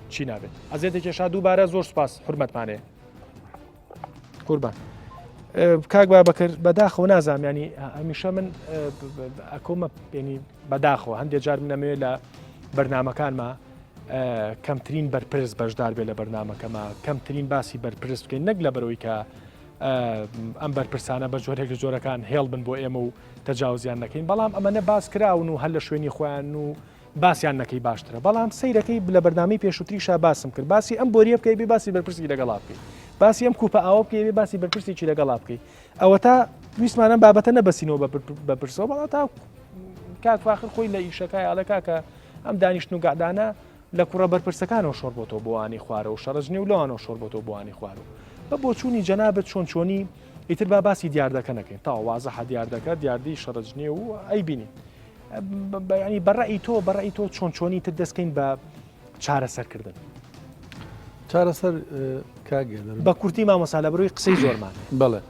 چی نابێت ئازێتی کێشا دووبارە زۆر سوپاس حورمەتمانەیە قوربان کاک بابەکر بەداخەوە نازانم ینی هەمیشە من ئەکۆمە ینی بەداخەوە هەندێک جار منەمەوێت لە بەرنامەکانمە کەمترین بەرپرس بەشدار بێ لە بەرنامەکەمە کەمترین باسی بەرپرس بکەین نەک لە بەرەوەی کە ئەم بەرپرسانە بە جۆرێک لە جۆرەکان هێڵ بن بۆ ئێمە و تەجاوزیان نەکەین بەڵام ئەمەنە باس کراون و هەر لە شوێنی خۆیان و باسییان نەکەی باشترە بەڵام سیرەکەی لە بەردامی پێشووتریشا باسم کرد باسی ئەم بۆریە بکەی بێ باسی بەرپرسی لەگەڵا بکەی باسی ئەم کوپە ئاوە بکەی بێ باسی بەرپرسێکی لەگەڵا بکەی ئەوە تا ویسمانە بابەتە نەبەسینەوە بەپرسەوە بەڵام تا کاک فاخر خۆی لە ئیشەکەی ئاڵە کاکە ئەم دانیشتن و گادانە لە کوڕە بەرپرسەکانەوە شۆڕ بۆ تۆ بۆوانی خوارە و شەڕژنی و لەوانەوە شۆڕ بۆ تۆ بۆوانی خوارە بە بۆ چوونی جەنابەت چۆنی ئیتر با باسی دیاردەکە نەکەین تا وازەحە دیاردەکە دیاردی شەڕژنی و ئەی بینی ینی بەڕێی تۆ چۆنی تر دەستکەین بە چارەسەرکردن چارەسەر کاگێ بە کورتی مامۆسا لە بڕۆی قسەی زۆرمان بڵێ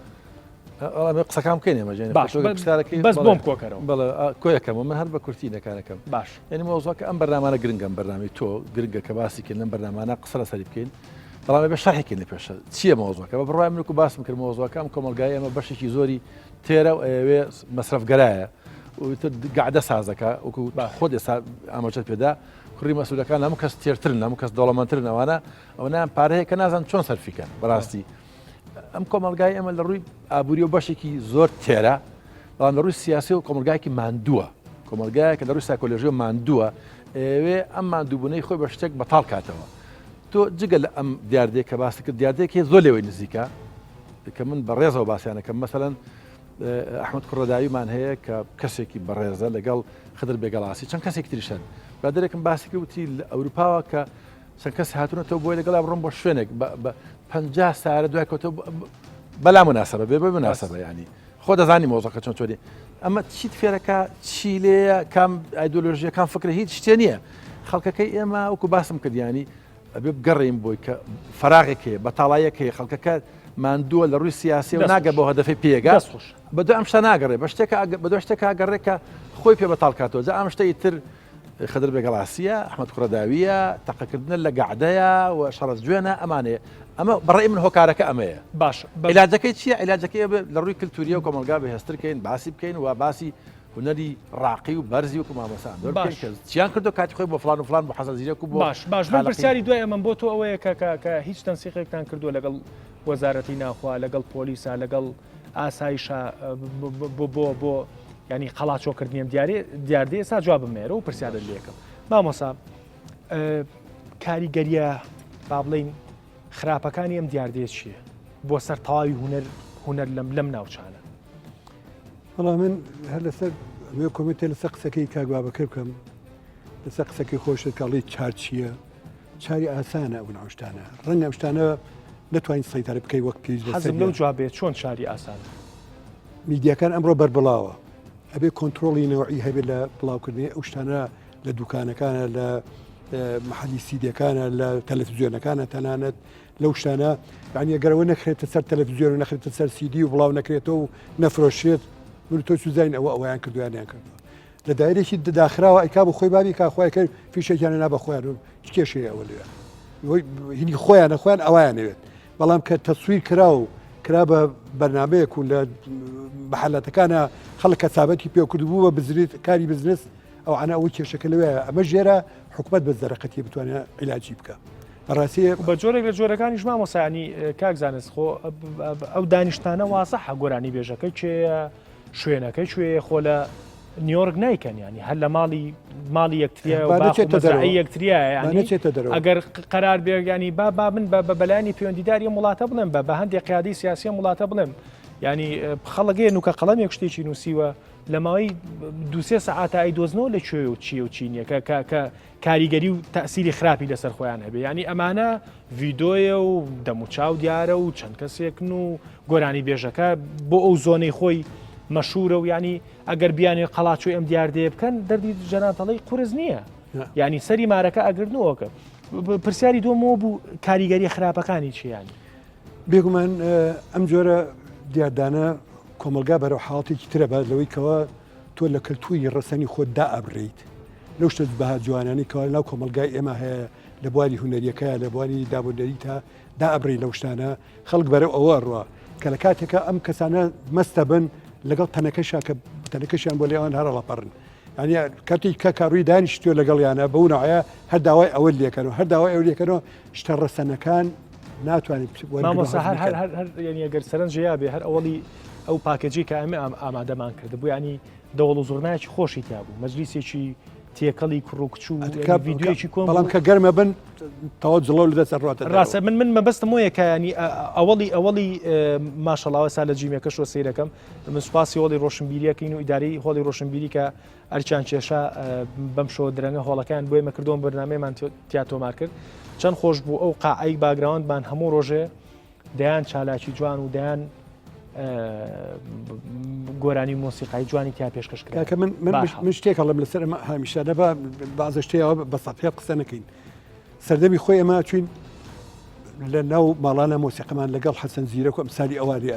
قسەکان بکەین ئێمەژێن بەس بۆم کۆکەرەوە بڵێ کۆیەکەمە من هەر بە کورتی نەکارەکەم باش ینی مۆزۆکە ئەم بەرنامانە گرنگم بەرنامی تۆ گرنگە کە باسیکردن لەم بەرنامانە قسە لەسەری بکەین بەڵام بە شەرحێکین لە پێشە چییە مۆزۆکە بە بڕای منکو باسم کرد مۆزۆکەم کۆمەلگای ئەمە بەشێکی زۆری تێرە و ئەوێ مەسرفگەرایە گعدە سازەکە وەکو خۆت ئێستا ئاماژەت پێدا کوڕی مەسئولەکان هەموو کەس تێرترن هەموو کەس دەوڵەمەندترن ئەوانە پارەیە کە نازان چۆن سەرفیکەن بەڕاستی ئەم کۆمەلگای ئەمە لە ڕووی ئابووری و بەشێکی زۆر تێرە بەڵام لە ڕووی سیاسی و کۆمەلگایەکی ماندووە کۆمەلگایە کە لە ڕووی سایکۆلۆژی و ماندووە ئەوێ ئەم ماندووبوونەی خۆی بە شتێک بەتاڵ کاتەوە تۆ جگە لە ئەم دیاردەیە کە باسی کرد دیاردەیەکی زۆر لێوەی نزیکە کە من بەڕێزەوە باسییانەکەم مەسەلەن ئەحمەد کوڕەداویمان هەیە کە کەسێکی بەڕێزە لەگەڵ خدر بێگەڵاسی چەند کەسێک تریشن بەدرێکم باسی کردوتی لە ئەوروپاوە کە چەند کەس هاتوونەتەوە بۆی لەگەڵا بڕۆم بۆ شوێنێک 50 سارە دوای کەوتە بەلا مناسبە بێ بە مناسبە ینی خۆ دەزانی مۆزەکە چۆن چۆنی ئەمە چیت فێرەکە چی لێە کام ئایدۆلۆژیە کام فکرە هیچ شتێ نییە خەڵکەکەی ئێمە وەکو باسم کردیانی ئەبێ بگەڕین بۆی کە فراغێکێ بەتاڵایەکەی خەڵکەکە ماندووە لە ڕووی سیاسی و ناگە بۆ هەدەفی پێگە بە دو ئەم شتە ناگەڕێ بە دو شتێک ئاگەڕێکە خۆی پێ بەتاڵ کاتەوە جا ئەم شتەی تر خدر بێگەڵاسیە ئەحمەد کوڕەداویە تەقەکردنە لە گەعدەیە و شەڕەت جوێنە ئەمانەیە ئەمە بەڕێی من هۆکارەکە ئەمەیە باش عیلاجەکەی چییە عیلاجەکەی لە ڕووی کللتوریە و کۆمەلگا بەهێزترکەین باسی بکەین و باسی هوەری ڕاقی و بەرزی و مامۆسان چیان کردو کاتی خۆی بۆ فلان و فلان بۆ حەزازیرێک و باش من پرسیاری دوای ئەمە بۆ تۆ ئەوەیە کە هیچ تەنسیقێکتان کردووە لەگەڵ وەزارەتی ناخوا لەگەڵ پۆلیسا لەگەڵ ئاسایشە بۆ ینی قەڵاچۆکردنیم دیاردی ئێستا جواب بمێرە و پرسیارە لێکم مامۆسا کاریگەریە با بڵین خراپەکانی ئەم دیاردێ چییە بۆ سەر تەواوی هوەر لەم ناوچانە وەڵام من هەر لەسەر کۆمیتە لەسەر قسەکەی کاگوابەکە بکەم لەسەر قسەکەی خۆشت کاڵی چار چییە چاری ئاسانە ئەو ناوشتانە ڕەنگە ئەم شتانە نەتوانین سەیتەرە بکەی وەک پێویست حەزم لەو جوابێت چۆن چاری ئاسانە میدیاکان ئەمڕۆ بەربڵاوە ئەبێ کۆنتترۆلی نەوەعی هەبێت لە بڵاوکردنی ئەو شتانە لە دوکانەکانە لە محلی سیدیەکانە لە تەلەڤیزیۆنەکانە تەنانەت لەو شتانە یعنی ئەگەرەوە نەخرێتە سەر تەلەڤیزیۆن و نەخرێتە سەر سیدی و بڵاو نەکرێتەوە و نەفرۆشێت من تۆ سوزین ئەویان کردویانیان کردەوە لە دایرێکی داخراوە ئەیکا بۆ خۆی بابی کاخوایەکە فیشێکیانە نا بە خۆیان و کێشەیە ئەوە لێ هینی خۆیان نەخۆیان ئەویانەوێت بەڵام کە تەسویر کرا و کرا بە بەرنامەیەک و لە محلەتەکانە خەڵک کەسابەتی پێ کردبوو بە بزریت کاری بزنس ئەو عنا ئەوەی کێشەکە لەوەیە ئەمە ژێرە حکومەت بە زەرەقەتی بتوانێت عیلاجی بکە بەڕاستی بە جۆرێک لە جۆرەکانیش مامۆسانی کاک زانست خۆ ئەو دانیشتانە واسەحە گۆرانی بێژەکەی چێە شوێنەکەی کوێ خۆ لە نیویۆرک نیکەن ینی هەر لە ماڵی یەکتریە یەکتریە ئەگەر قەرار بێگانی با من بە بەلایانی پەیوەندیداری وڵاتە بڵێم بە هەندێک قیادی سیاسی وڵاتە بڵێم ینی خەڵگەیە نوکە قەڵەمێک شتێکی نووسیوە لە ماوەی دوسێ سەعاتە ئەیدۆزنەوە لە کوێ و چی و چینیە کە کاریگەری و تەسیری خراپی لەسەر خۆیان هەبێ ینی ئەمانە ڤیدۆیە و دەموچاو دیارە و چەند کەسێکن و گۆرانی بێژەکە بۆ ئەو زۆنەی خۆی مەشهورە و ینی ئەگەر بیانێ قەڵاچوی ئەم دیاردێ بکەن دەردی ژەناتەڵی قورس نییە ینی سەری مارەکە ئەگرنەوەکە پرسیاری دۆمەوە بوو کاریگەری خراپەکانی چیانی بێگومان ئەم جۆرە دیاردانە کۆمەلگا بەرەو حاڵاتێکی ترە بە لەوەی کەەوە تۆ لە کەلتوری ڕسەنی خۆت دا ئەبڕیت لەو شتە بەها جوانانی کەەوە ناو کۆمەلگای ئێمە هەیە لە بواری هوەریەکەیە لە بواری دابوونەری تا دا ئەبڕی لەو شتانە خەڵک بەرەو ئەوە ڕوە کە لە کاتێکە ئەم کەسانە مەستە بن لەگەڵ تەنەکەشا کە تەنەکەشیان بۆ لێوان هەرەڵەپەڕن ینی کاتی کە کاڕووی دانیشتووە لەگەڵیانە بەونەوەیە هەر داوای ئەوە لێکەنەوە هەر داوای ئەو لێکەنەوە شتە ڕسەنەکان ناتوانین گەر سەرنجیا بێ هەر ئەوڵی ئەو پاکەجی کە ئەمە ئامادەمان کرد بوو ینی دەوڵ و زۆرنایکی خۆشی تا بوو مەجلیسێکی تێکەڵی کوڕ و کچوو ڤیددیوەیەکی کۆم بەڵام کە گەرمە بن تەواو جڵۆ لە دەست ڕاتە ڕاستە من مەبەستم وەیە کە ینی ئەوڵی ماشەڵاوە سا لە جیمەکەشەوە سیرەکەم من سوپاسی هۆڵی ڕۆشنبیریەکەین و ئیداری هۆڵی ڕۆشنبیری کە ئەرچیان کێشە بەم شۆ درەنگە هۆڵەکان بۆی مەکردۆم بەرنامەیەمان تیاتۆمار کرد چەند خۆش بوو ئەو قاعەی باگراوندمان هەموو ڕۆژێ دەیان چالاکی جوان و دەیان گۆرانی مۆسیقای جوانی تا پێشکەش کرد کە من شتێک هەڵم لەسەر هەمیشانە بە بازە شتەیەوە بە سەفێت قسە نەکەین سەردەمی خۆی ئەمە چوین لە ناو ماڵانە مۆسیقەمان لەگەڵ حەسەن زیرەک و ئەمسالی ئەوانێ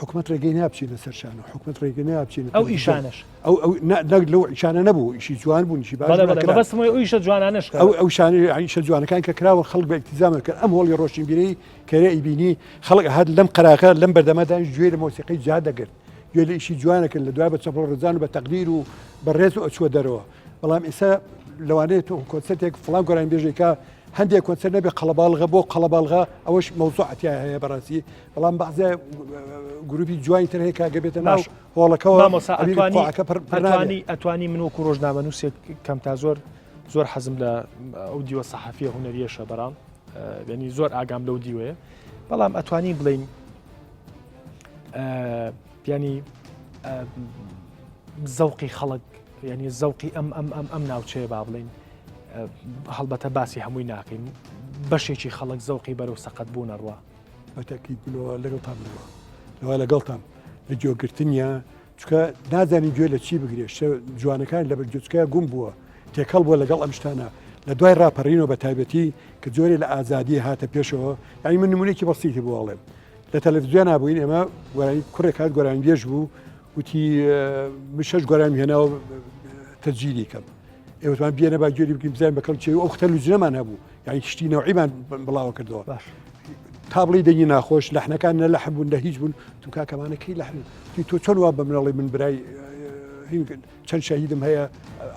حکومت ڕێگەی نابچین لەسەر شانە حکومت ڕێگەی نابچین ئەو ئیشانش نەک لەو ئیشانە نەبوو ئیشی جوان بوو نیشی بەستمەوەی ئەو ئیشە جوانانش ئەو شانە ئیشە جوانەکان کە کراوە خەڵک بە ئیکتیزامە کرد ئەم هۆڵی ڕۆشنبیری کەرە ئیبینی خەڵک هات لەم قەراغە لەم بەردەمەدان گوێ لە مۆسیقی جا دەگرت گوێ لە ئیشی جوانەکرد لە دوای بە چەپڵ ڕزان و بە تەقدیر و بە ڕێز و ئەچووە دەرەوە بەڵام ئێستا لەوانەیە تۆ کۆنسەرتێک فڵان گۆران بێژێکە هەندێک کۆنسەر نەبێ قەڵەباڵغە بۆ قەڵەباڵغە ئەوەش مەوزوعەتیا هەیە بەڕاستی بەڵام بەعزە گروپی جوانی تر هەیە کاگەبێتە ناو هۆڵەکەەوە ئەتوانی من وەکو ڕۆژنامەنووسێک کەم تا زۆر حەزم لە ئەو دیوە سەحەفیە هونەریەشە بەرام ینی زۆر ئاگام لەو دیوەیە بەڵام ئەتوانی بڵین ینی زەوقی خەڵک ینی زەوقی ئەم ناوچەیە با بڵین هەڵبەتە باسی هەمووی ناکەین بەشێکی خەڵک زەوقی بەرەو سەقەت بوو نەڕوە بەتەکیید بنەوە لەگەڵتان بنەوە لەوە لەگەڵتان لە گوێگرتنیە چکە نازانی گوێ لە چی بگرێت جوانەکان لە بەرگوچکە گوم بووە تێکەڵ بووە لەگەڵ ئەم شتانە لە دوای ڕاپەڕینەوە بە تایبەتی کە جۆرێ لە ئازادی هاتە پێشەوە یعنی من نمونێکی بەسیتی بووڵێم لە تەلەڤیزیۆن نبووین ئێمە گۆرانی کوڕێک هات گۆرانی بێژ بوو وتی من 6 گۆران هێناوە تەجیلی کەم ئێوەتوان بێنە با گوێری بگرین بزانین بەکەڵ چێ ئەو تەلەڤیزیۆنمان هەبوو یعنی شتی نەوعیمان بڵاو کردەوە تابڵی دەنگی ناخۆش لەحنەکان نە لەحن بوون لە هیچ بوون تو کاکەمانەکەی لەحن تۆ چۆن وا بە منەڵی من برای چەند شەهیدم هەیە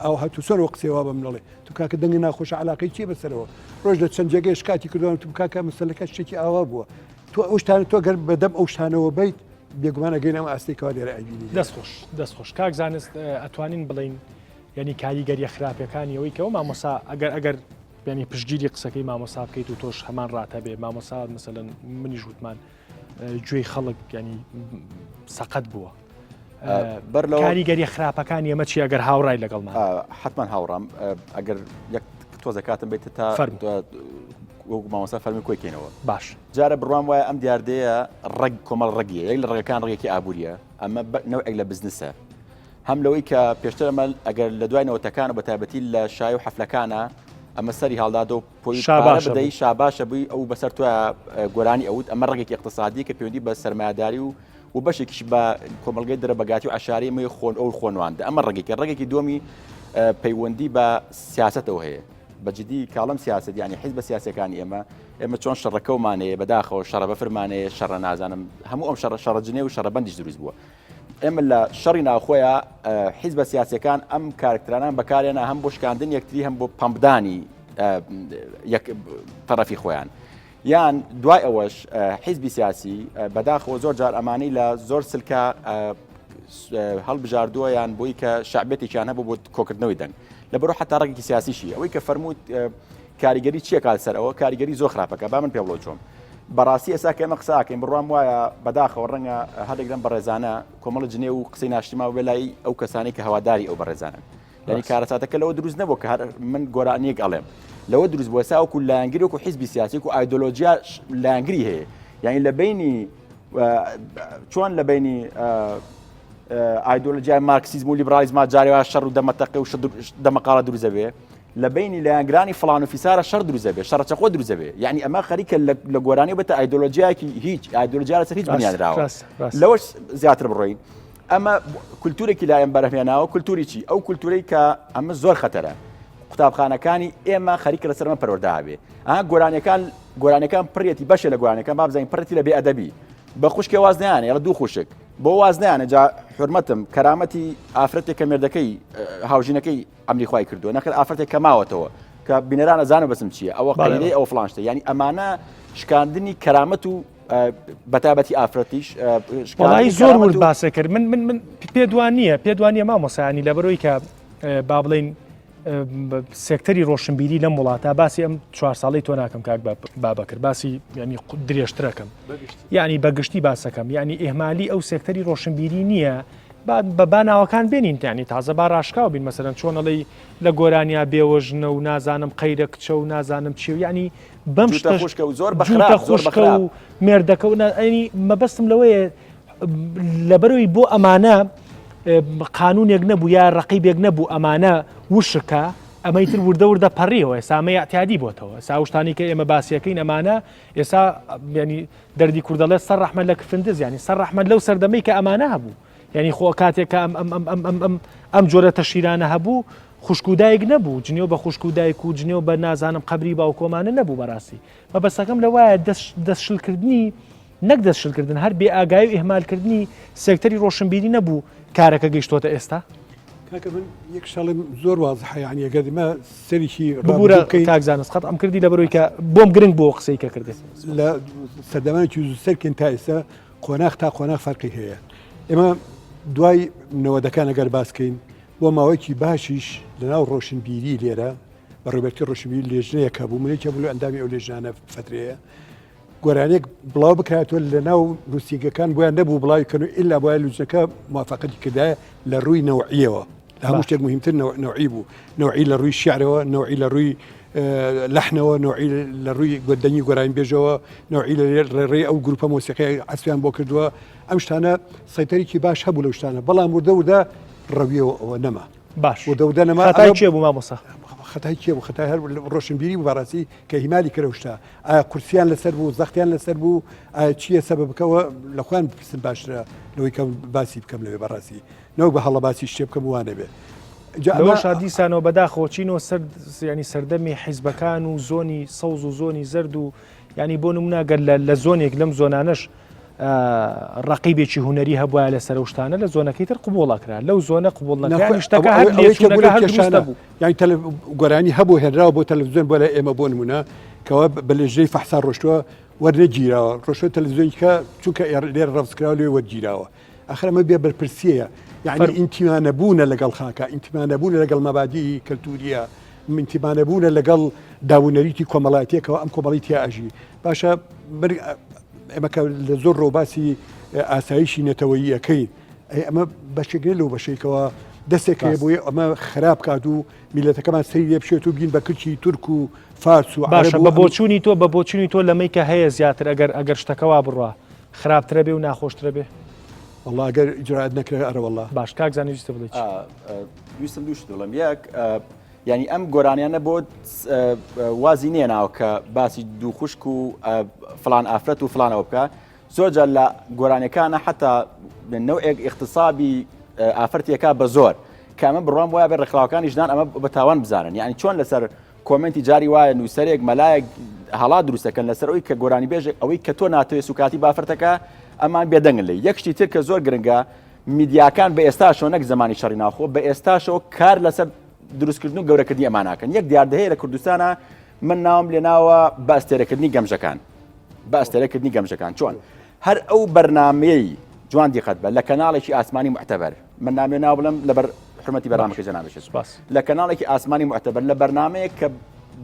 ئەو هەتو سەر وە قسێوا بە منەڵێ تو کاکە دەنگی ناخۆش علاقەی چیە بەسەرەوە ڕۆژ لە چەند جێگەی شکاتی کردوان تو کاکە مەسەلەکە شتێکی ئاوا بووە تۆ ئەو شتانە تۆ گەر بەدەم ئەو شتانەوە بیت بێگومانە گەین ئەم ئاستێکەوە لێرە ئەبینی دەستخۆش کاک زانست ئەتوانین بڵین ینی کاریگەریە خراپەکانیەوەی کەەوە مامۆسا ئەگەر ینی پشتگیری قسەکەی مامۆسا بکەیت و تۆش هەمان ڕاتە بێ مامۆسا مەسەلەن منیش وتمان گوێی خەڵک ینی سەقەت بووە کاریگەری خراپەکانی ئەمە چی ئەگەر هاوڕای لەگەڵمان حتمان هاوڕام ئەگەر یەک تۆزە کاتم بێتە تا وەکو مامۆسا فەرمی کۆیکەینەوە باش جارە بڕوام وایە ئەم دیاردەیە ڕێگ کۆمەڵ ڕێگیە یەک لە ڕێگەکان ڕێگێکی ئابوووریە ئەمە نەوەیەک لە بزنسە هەم لەوەی کە پێشتر ئەمە ئەگەر لە دوای نەوەتەکان و بە تایبەتی لە شای و حەفلەکانە ئەمە سەری هەڵدادە و پۆی بدەی شاباشە بووی ئەو بەسەر توە گۆرانی ئەوت ئەمە ڕێگێکی اقتصادی کە پەیوەندی بە سەرمایه‌داری و بەشێکیش بە کۆمەڵگەی دەرەبەگاتی و عەشاری مێ ئەو خۆنواندا ئەمە ڕێگێکی دووەمی پەیوەندی بە سیاسەتەوە هەیە بەجددی کاڵم سیاست یعنی حیزب سیاسەکانی ئێمە چۆن شەڕەکەومانەیە بەداخەوە شەڕە بەفرمانەیە شەڕە نازانم هەموو ئەم شەڕەجنێ و شەڕەبەندیش دروست بووە ئێمە لە شەڕی ناوخۆیە حیزب سیاسەکان ئەم کارکترانان بەکارێنە هەم بۆ شکاندن یەکتری هەم بۆ پەمپدانی یەک تەرەفی خۆیان یان دوای ئەوەش حیزبی سیاسی بەداخەوە زۆر جار ئەمانەی لە زۆر سلکە هەڵبژاردووە یان بۆی کە شعبێتێکیان هەبوو بۆ کۆکردنەوەی دەنگ لەبەرۆ حتا ڕێگێکی سیاسیشی ئەوەی کە فەرمووت کاریگەری چییە کات سەر ئەوە کاریگەری زۆر خراپەکە با من پێ بڵۆ چۆم بەڕاستی ئێستا کە ئێمە قساکەین بڕوام وایە بەداخەوە ڕەنگە هەردێک لەم بەڕێزانە کۆمەڵە جنێ و قسەی ناشتیما بێ لای ئەو کەسانی کە هەواداری ئەو بەڕێزانن یعنی کارەساتەکە لەوە دروست نەبوو کە من گۆرانیەک ئەڵێم لەوە دروست بووە ئێستا وەکو لایەنگری وەکو حیزبی سیاسی و ئایدۆلۆژیا لایەنگری هەیە یعنی لە بینی چۆن لە بینی ئایدۆلۆژیای مارکسیزم و لیبرالیزم جارێوا شەڕ و دەمەتەقی و دەمەقاڵە دروست بێ لە بینی لایەنگرانی فڵان و فیسارە شەڕ دروست بێ شەڕەچەخۆ دروست بێ یعنی ئەمە خەریکە لە گۆرانی بێتە ئایدۆلۆژیایەکی هیچ ئایدۆلۆژیا لەسەر هیچ بنیانراوە لەوەش زیاتر بڕۆین ئەمە کولتورێکی لایەن بەرهێناوە کولتوری چی ئەو کولتورەی کە ئەمە زۆر خەتەرە قوتابخانەکانی ئێمە خەریکە لەسەر ئەمە پەروەردە بێ گۆرانەکان پڕێتی بەشێ لە گۆرانەکان با بزانین پڕێتی لە بێئەدەبی بە خوشکێ وازنیانە یا دوو خوشک بۆ وازنیانە جا حرمەتم کەرامەتی ئافرەتێک کە مێردەکەی هاوژینەکەی ئەمری خوای کردووە نەکرد ئافرەتێک کە ماوەتەوە کە بینەران ئەزانە بەسم چییە ئەوە قەیدەی ئەو فڵان شتە یعنی ئەمانە شکاندنی کەرامەت و بەتابەتی ئافرەتیش وڵی زۆر ورد باسە کرد من پێدوان نییە مامۆسایانی لەبەرەوەی کە با بڵین سێکتەری ڕۆشنبیری لەم وڵاتە باسی ئەم 4 ساڵی تۆ ناکەم کاک بابەکرد باسی ینی درێژترەکەم یعنی بەگشتی باسەکەم یعنی ئێمالی ئەو سێکتەری ڕۆشنبیری نییە بە ناوەکان بێنین ینی تازە با ڕاشکاو بین مەسەرەن چۆنەڵی لە گۆرانیا بێوەژنە و نازانم قەیرە کچە و نازانم چی و ینی بەم خوشکە و زۆر خوشکە و مێردەکە و ئەنی مەبەستم لەوەیە لەبەرەوەی بۆ ئەمانە قانونێک نەبوو یا ڕقیبێک نەبوو ئەمانە وشکە ئەمەیتر وردە وردە پەڕیەوە ئێسامە ئەتیادی بۆتەوە ساوشتانی کە ئێمە باسیەکەین ئەمانە ئێستا ینی دەردی کوردەڵێت سەر ڕەحمەت لە کفندز ینی سەر ڕەحمەت لەو سەردەمەی کە ئەمانە هەبوو ینی خۆ کاتێکە ئەم جۆرە تەشیرانە هەبوو خوشکودایک نەبوو جنێو بە خوشکودایک و جنێو بە نازانم قبری باوکۆمانە نەبوو بەڕاستی مەبەستەکەم لەوایە دەستشلکردنی نەک دەستشلکردن هەر بێ ئاگایی و ئێهمالکردنی سێکتەری ڕۆشنبیری نەبوو کارەکە گەیشتۆتە ئێستا کاکە من یەک شەڵم زۆر وازحە یعنی ئەگەرمە سەریکی ببوورە کاکزانست قەت ئەم کردی لەبەرەوەی کە بۆم گرنگ بۆ قسەی کە کردێت لە سەردەمانێکی سەرکن تا ئێستا خۆناغ تا خۆناغ فەرقی هەیە ئێمە دوای نەوەدەکان ئەگەر باسکەین بۆ ماوەیەکی باشیش لەناو ڕۆشنبیری لێرە بە ڕێبەرتی ڕۆشنبیری لێژنەیەکە بوو منێکە بوو ئەندامی ئەو لێژانە فترەیە گۆرانێک بڵاو بکاتەوە لە ناو نووسنگەکان بۆیان نەبوو بڵاوکەن و ئللا بۆیان لوجنەکە موافقەتی کردایە لە ڕووی نەوعیەوە هەموو شتێک مهمتر نەوعی بوو نەوعی لە ڕووی شیعرەوە نەوعی لە ڕووی لەحنەوە نەوعی لە ڕووی گوێدەنی گۆرانی بێژەوە نەوعی لە ڕێ ئەو گروپە مۆسیقی عەسپیان بۆ کردووە ئەم شتانە سەیتەرێکی باش هەبوو لەو شتانە بەڵام وردە ڕەویەوە ئەوە نەما باش وردە نەما خەتای چێ بوو مامۆستا خەتای چێ بوو خەتای هەر ڕۆشنبیری بوو بەڕاستی کە هیمالی کرە شتا ئایا کورسیان لەسەر بوو زەختیان لەسەر بوو ئایا چییە سەبەبکەوە لە خوان بپرسن باشترە لەوەی کەم باسی بکەم لەوێ بەڕاستی نەوە بە هەڵە باسی شتێ بکەم وانە بێ لەوە شادیسانەوە بەداخۆچینەوە ینی سەردەمی حیزبەکان و زۆنی سەوز و زۆنی زرد و ینی بۆ نموناگەر لە زۆنێک لەم زۆنانەش ڕقیبێکی هوەری هەبووە لە سەرشتانە لە زۆنەکەی تر قوبوڵەکرا لەو زۆنە قوبوڵ شتەکە یانی گۆرانی هەبوو هێنراوە بۆ تەلەڤیزیۆن بۆ لە ئێمە بۆ نمونە کەەوە بە لێژەی فەحسا ڕۆشتووە وەرنەگیراوە ڕۆشتە تەلەڤیزیۆنیکە چونکە لێر ڕەفزکراوە لێ وەرگیراوە ئەخرەمە بێ بەرپرسیەیە یعنی ئینتیمانەبوونە لەگەڵ خاکە ئینتیمانەبوونە لەگەڵ مەبادی کەلتوریە ئینتیمانەبوونە لەگەڵ داونەریتی کۆمەڵایەتێکەوە ئەم کۆمەڵیتی ئاژی باشە ئەمەکە لە زۆر ڕۆباسی ئاسایشی نەتەوەییەکەی ئەمە بەشێک لەو بەشێکەوە دەستێکەیە بۆیە ئەمە خراپ کات و میلەتەکەمان سەری لێ بشێت و بین بە کلچی تورک و فارس و باشە بە بۆچوونی تۆ بە بۆچوونی تۆ لەمەی کە هەیە زیاتر ئەگەر شتەکەوا بڕوا خراپترە بێ و ناخۆشترە بێ والله ئەگەر ئیجرات نەکرێت ئەرە والله باش کاکزانی ویستە بڵێ ویستم دووشت دڵم یەک ینی ئەم گۆرانیانە بۆ وازی نێناوە کە باسی دوو خوشک و فلان ئافرەت و فلانەوە بکە زۆرجار لە گۆرانەکانە حتا نەوەیەک اقتصابی ئافرەتێکا بە زۆر کامە بڕوان وایە بێ ڕێکخراوەکانی ژنان ئەمە بەتاوان بزانن یعنی چۆن لەسەر کۆمنتی جاری وایە نووسەرێک مەلایەک هەڵات دروستەکەن لەسەر ئەوی کە گۆرانی بێژێک ئەوەی کە تۆ ناتوێت سوکاتی بافرەتەکە ئەمان بێدەنگن لێ یەکشتی تر کە زۆر گرنگە میدیاکان بە ئێستاشەوە نەک زمانی شەڕی ناوخۆ بە ئێستاشەوە کار لەسەر دروستکردن و گەورەکردنی ئەماناکەن یەک دیاردەهەیە لە کوردستانە من ناوم لێناوە بە ئەستێرەکردنی گەمژەکان بە ئەستێرەکردنی گەمژەکان چۆن هەر ئەو بەرنامەی جوان دیقەت بە لە کەناڵێکی ئاسمانی معتەبەر من نامێ ناو بڵم لەبەر حرمەتی بەرنامەکە جەنابێت سوپاس لە کەناڵێکی ئاسمانی معتەبەر لە بەرنامەیە کە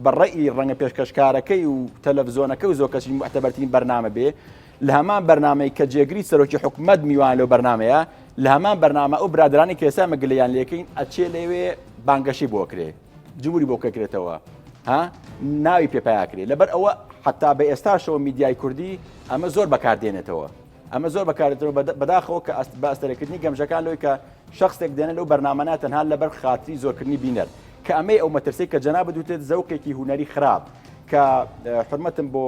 بەڕێی ڕەنگە پێشکەشکارەکەی و تەلەڤیزۆنەکەی و زۆکەشی معتەبەرترین بەرنامە بێ لە هەمان بەرنامەی کە جێگری سەرۆکی حکومەت میوان لەو بەرنامەیە لە هەمان بەرنامە ئەو برادرانی کە ئێستا مەگلەیان لێکەین ئەچێ لەوێ بانگەشی بۆ کرێ جمهوری بۆ کەکرێتەوە ناوی پێپیاکرێ لەبەر ئەوە حتا بە ئێستاشەوە میدیای کوردی ئەمە زۆر بەکاردێنێتەوە ئەمە زۆر بەکارێتەوە بەداخەوە کە بە ئەستێرەکردنی گەمژەکان لەوەی کە شخصێک دێنە لەو بەرنامە تەنها لەبەر خاتری زۆرکردنی بینەر کە ئەمەی ئەو مەترسی کە جەناب دوتێت زەوقێکی هوەری خراپ کە حرمەتم بۆ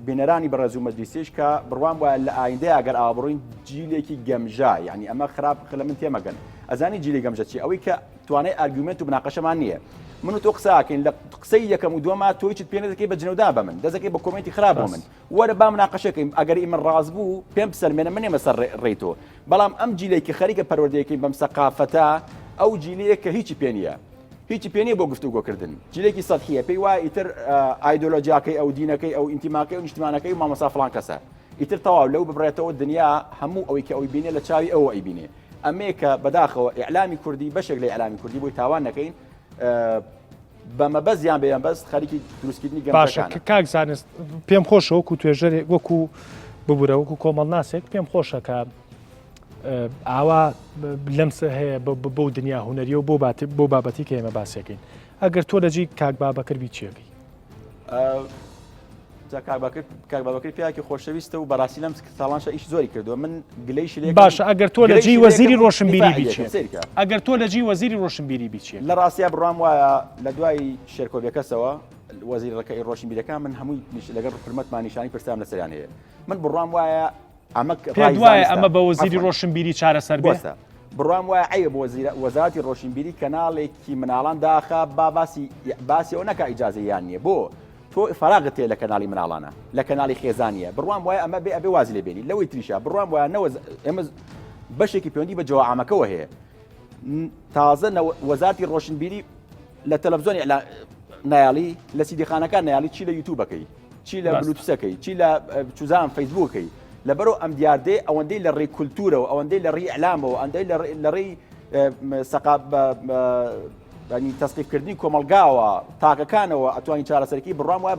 بینەرانی بەڕێز و مەجلیسیش کە بڕوان وایە لە ئایندەیە ئەگەر ئابڕۆین جیلێکی گەمژە یعنی ئەمە خراپ لە من تێمەگەن ئەزانی جیلی گەمژە چی ئەوەی کە توانای ئارگومنت و بناقەشەمان نییە من و تۆ قساکەین لە قسەی یەکەم و دووەما تۆیچت پێ دەکەی بە جنەودا بە من دەزەکەی بە کۆمنتی خراپ بۆ من وەرە با مناقەشەکەین ئەگەری من ڕاست بوو پێم بسەلمێنە من نێمە سەر ڕێیتۆ بەڵام ئەم جیلێکی خەریکە پەروەردەیەکەی بەم سەقافەتە ئەو جیلەیە کە هیچی پێ نییە هیچی پێ نییە بۆ گفتوگۆکردن جیلێکی سەدحیە پێی وایە ئیتر ئایدۆلۆژیاکەی ئەو دینەکەی ئەو ئینتیماکەی و نیشتمانەکەی و مامۆستا فڵان کەسە ئیتر تەواو لەو ببڕێتەوە دنیا هەموو ئەوەی کە ئەوی بینێ لە چاوی ئەوە ئەیبینێ ئەمێکە بەداخەوە ئیعلامی کوردی بەشێک لە ئیعلامی کوردی بۆی تاوان نەکەین بەمە بەزیان بێیان بەست خەریکی دروستکردنی باشە کاک زانست پێم خۆشە وەکو توێژەرێ وەکو ببوورە وەکو کۆمەڵ ناسێک پێم خۆشە کە ئاوا لەمسە هەیە بۆ دنیا هوەریە و بۆ بابەتی کە ئێمە باسیەکەین ئەگەر تۆ لەجی کاک بابەکردبی چیەکەی کاک بابەکەی پیاکی خۆشەویستە و بەڕاستی لەم ساڵانشە ئیش زۆری کردووە من گلەیشی لێ باشە ئەگەر تۆ لەجی وەزیری ڕۆشنبیری بیچێت ئەگەر تۆ لەجی وەزیری ڕۆشنبیری بیچێت لە ڕاستیا بڕام وایە لە دوای شێرکۆبیەکەسەوە وەزیرەکەی ڕۆشنبیرەکان من هەمووی لەگەر حکومەتمان نیشانی پرسیام لەسەریان هەیە من بڕام وایە پێ دوایە ئەمە بە وەزیری ڕۆشنبیری چارەسەر بێت بڕام وایە عیب وەزارەتی ڕۆشنبیری کەناڵێکی مناڵان داخە باسی ئەو نەکا ئیجازەیان نییە بۆ تۆ فراغت هەیە لە کەناڵی مناڵانە لە کەناڵی خێزانیە بڕوام وایە ئەمە بێ ئەبێ وازی لێبێنی لەوەی تریشە بڕوام وایە ئێمە بەشێکی پەیوەندی بە جەوامەکەەوە هەیە تازە وەزارەتی ڕۆشنبیری لە تەلەڤیزۆنی نایاڵی لە سیدیخانەکان نایاڵی چی لە یوتیوبەکەی چی لە بلوتوسەکەی چی لە چوزان فەیسبووکەکەی لەبەرەوە ئەم دیاردێ ئەوەندەی لە ڕێی کولتورەوە ئەوەندەی لە ڕێی ئەعلامەوە ئەندەی لە ڕێی ینی تەسقیفکردنی کۆمەلگاوە تاکەکانەوە ئەتوانی چارەسەرکی بڕام وایە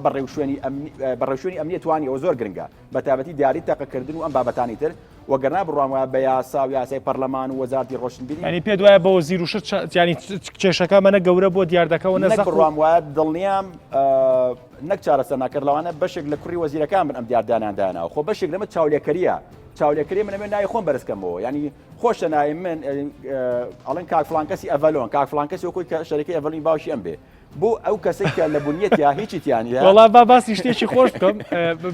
بەڕێوشوێنی ئەمنیە توانی ئەوە زۆر گرنگە بە تایبەتی دیاری تاقەکردن و ئەم بابەتانی تر وەگەرنا بڕام وایە بە یاسا و یاسای پەرلەمان و وەزارەتی ڕۆشنبیری ینی پێ دوایە بە وەزیر و شت ینی کێشەکە منە گەورە بۆ دیاردەکەەوە نەزەق بڕام وایە دڵنیام نەک چارەسەر ناکردلەوانە بەشێک لە کوڕی وەزیرەکان من ئەم دیاردانیانداناوە خۆ بەشێک لەمە چاولێکەریە منە من نای خۆم بەرزکەمەوە ینی خۆشە نای من ئەڵێن کاک فڵانکەسی ئەڤەلۆن کاک فڵانکەسی وەکوی کە شەرەکەی ئەڤەلۆنی باوشی ئەم بێ بۆ ئەو کەسێک کە لە بنیەت یا هیچی تیانە وەڵا باسی شتێکی خۆش بکەم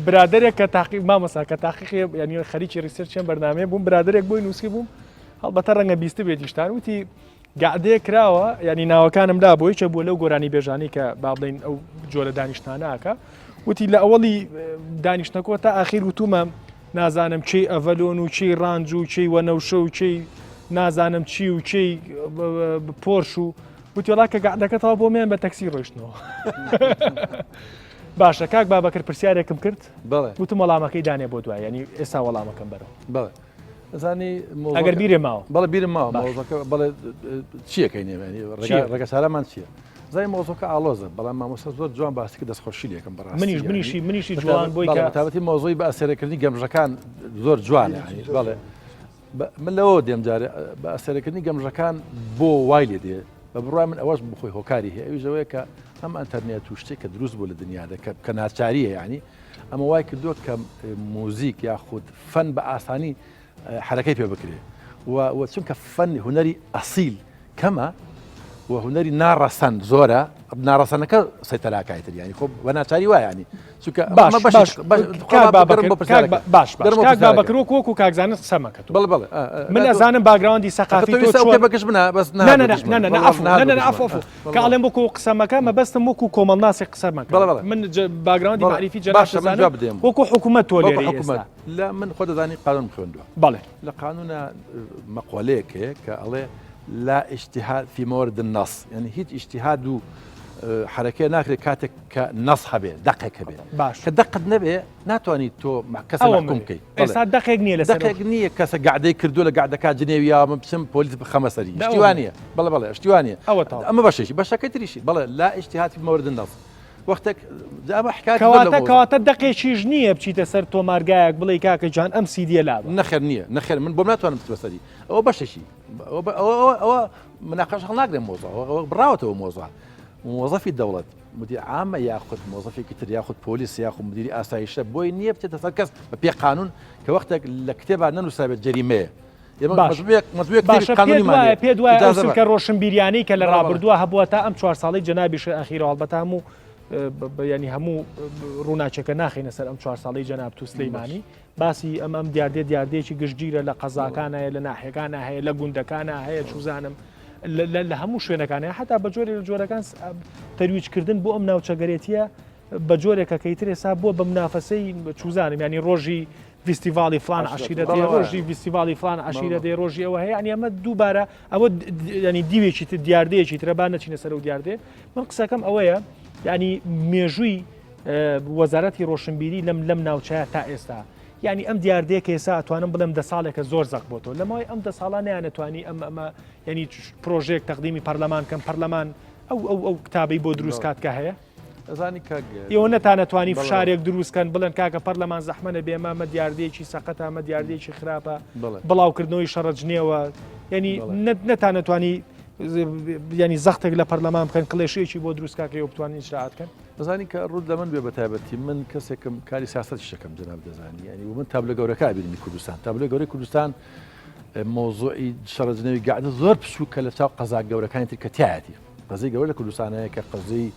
برادێک کە تاقیق مامۆستا کە تاقیقی ینی خەریکی ریسێرچیان بەرنامەیە بووم برادێک بۆی نووسی بووم هەڵبەتە ڕەنگە بیستە بێتیشتان وتی گعدەیە کراوە ینی ناوەکانم دا بۆی چە بۆ لەو گۆرانی بێژانی کە با بڵین ئەو جۆرە دانیشتانەکە وتی لە ئەوەڵی دانیشتەکۆ تا ئاخیر وتومە نازانم چی ئەڤەلۆن و چی ڕانج و چی وەنەوشە و چی نازانم چی و چی پۆرش و وتیۆڵا کە گعدەکەتەوە بۆ میان بە تەکسی ڕۆیشتنەوە باشە کاک بابەکرد پرسیارێکم کرد وتم وەڵامەکەی دانێ بۆ دوای ینی ئێستا وەڵامەکەم بەرەوە بەڵێ ئەزانی ئەگەر بیرێ ماوە بەڵێ بیرم ماوە بەڵێ چیەکەی نێوێنی ڕێگە سالەمان چییە زای مۆزۆکە ئالۆزە بەڵام مامۆستا زۆر جوان باسیکە دەستخۆشی لێکم بەڕاستی منیشی جوان بۆی تابەتی مۆزۆی بە ئەسێرەکردنی گەمژەکان زۆر جوانە بەڵێ من لەوە دێم جارێ بە ئەسێرەکردنی گەمژەکان بۆ وای لێ دێ بە بڕای من ئەوەش بخۆی هۆکاری هەیە ئەوژەوەیە کە ئەم ئەتەرنێت و شتێک کە دروست بوو لە دنیادا کە ناچاریە یعنی ئەمە وای کردووە کە موزیک یاخود فەن بە ئاسانی حرەکەی پێ بکرێ و چونکە فەن هوەری ئەسیل کەمە و هوەری ناڕەسەن زۆرە ناڕەسەنەکە سەیتەراکایتر ینی خۆ بە ناچاری وایە ینی چونکە باش بابەکرۆک وەکو کاکزانت قسەمەکە بڵێ من ئەزانم باگراوەندی سەقافی بەکەش بنە بەس ئەفۆ کاڵێم بۆکو قسەمەکە مەبەستم وەکو کۆمەڵناسی قسەمەکە من باگراوەندی معریفی جەناب بدەم وەکو حکوومەت تۆ لێرە حکوومەت لا من خۆ دەزانی قانون خوێندووە بەڵێ لە قانونە مەقۆلەیەکەیە کە ئەڵێ لا اجتهاد في مورد النص يعني هيج اجتهاد و حركه ناخذ كاتك كنص هبه دقيق هبه باش كدقق نبي ناتواني تو كسر محكوم كي اسا دقيق نيه لسه دقيق نيه كسر قاعد يكردوا له قاعده كجنيويه بسم بوليس بخمس سري اشتوانيه بلا اشتوانيه اما باش كتري شيء بلا لا اجتهاد في مورد النص وقتك زعما حكايه كواتا دقيق نيه بچيت سر تو مارغاك بلا كاك جان ام سي دي لا نخر نيه نخر من بمناتو انا بتوسدي او باش شيء او مناقشه نقدر موضوع براوته موضوع موظفي الدولة مدير عام ياخذ موظفي كتير ياخذ بوليس ياخذ مدير اسايش بوي نيه بتتفكس بي قانون كوقتك الكتابه انه سبب جريمه مزبوط قانوني ما بيدوا اسم كروشن بيرياني كلا رابردوا هبوا تا ام 4 ساڵی جنابی اخيره البته همو يعني همو روناچەکە ناخینە سەر ئەم 4 ساڵی جەناب تو سلەیمانی باسی ئەم دیاردێکی گشتگیرە لە قەزاکانە هەیە لە ناحیەکانە هەیە لە گوندەکانە هەیە چوزانم لە هەموو شوێنەکانە حتا بە جۆرێ لە جۆرەکان تەرویجکردن بۆ ئەم ناوچەگەرێتیە بە جۆرێکە کەیتر ئێستا بۆ بە منافەسەی چوزانم ینی ڕۆژی فیستیڤاڵی فلان عشیرە دێ ڕۆژی فیستیڤاڵی فلان عشیرە دێ ڕۆژی ئەوە هەیە ینی ئەمە دووبارە ئەوە ینی دیوێکی دیاردەیەکی ترە با نەچینە سەر و دیاردێ من قسەکەم ئەوەیە ینی مێژووی وەزارەتی ڕۆشنبیری لەم ناوچەیە تا ئێستا ینی ئەم دیاردەیە کە ئێستا ئەتوانم بڵێم دە ساڵێکە زۆر زەق بۆتەوە لەماوەی ئەم دە ساڵان نیانەتوانی ئەمە ینی پرۆژێک تەقدیمی پەرلەمان کەم پەرلەمان ئەو کتابی بۆ دروست کاتکە هەیە ئێوە نەتانەتوانی فشارێک دروستکەن بڵێن کاکە پەرلەمان زەحمەنە بێمە ئەمە دیاردەیەکی سەقەتە ئەمە دیاردەیەکی خراپە بڵاوکردنەوەی شەڕەجنێەوە ینی نەتانەتوانی ینی زەختێک لە پەرلەمان بکەن کڵێشەیەکی بۆ دروستکاکە ئەو بتوانین ئیجراعاتکەن دەزانی کە ڕوود لە من بێ بە تایبەتی من کەسێکم کاری سیاست شەکەم جناب دەزانی ینی من تابلە گەورەکە بینی کوردستان تابلە گەورەی کوردستان مۆزوعی شەڕەجنەوەی گعدە زۆر پسووکە لە چاو قەزا گەورەکانی تر کە تایەتی قەزەی گەورە لە کوردستانەیە کە قەزەی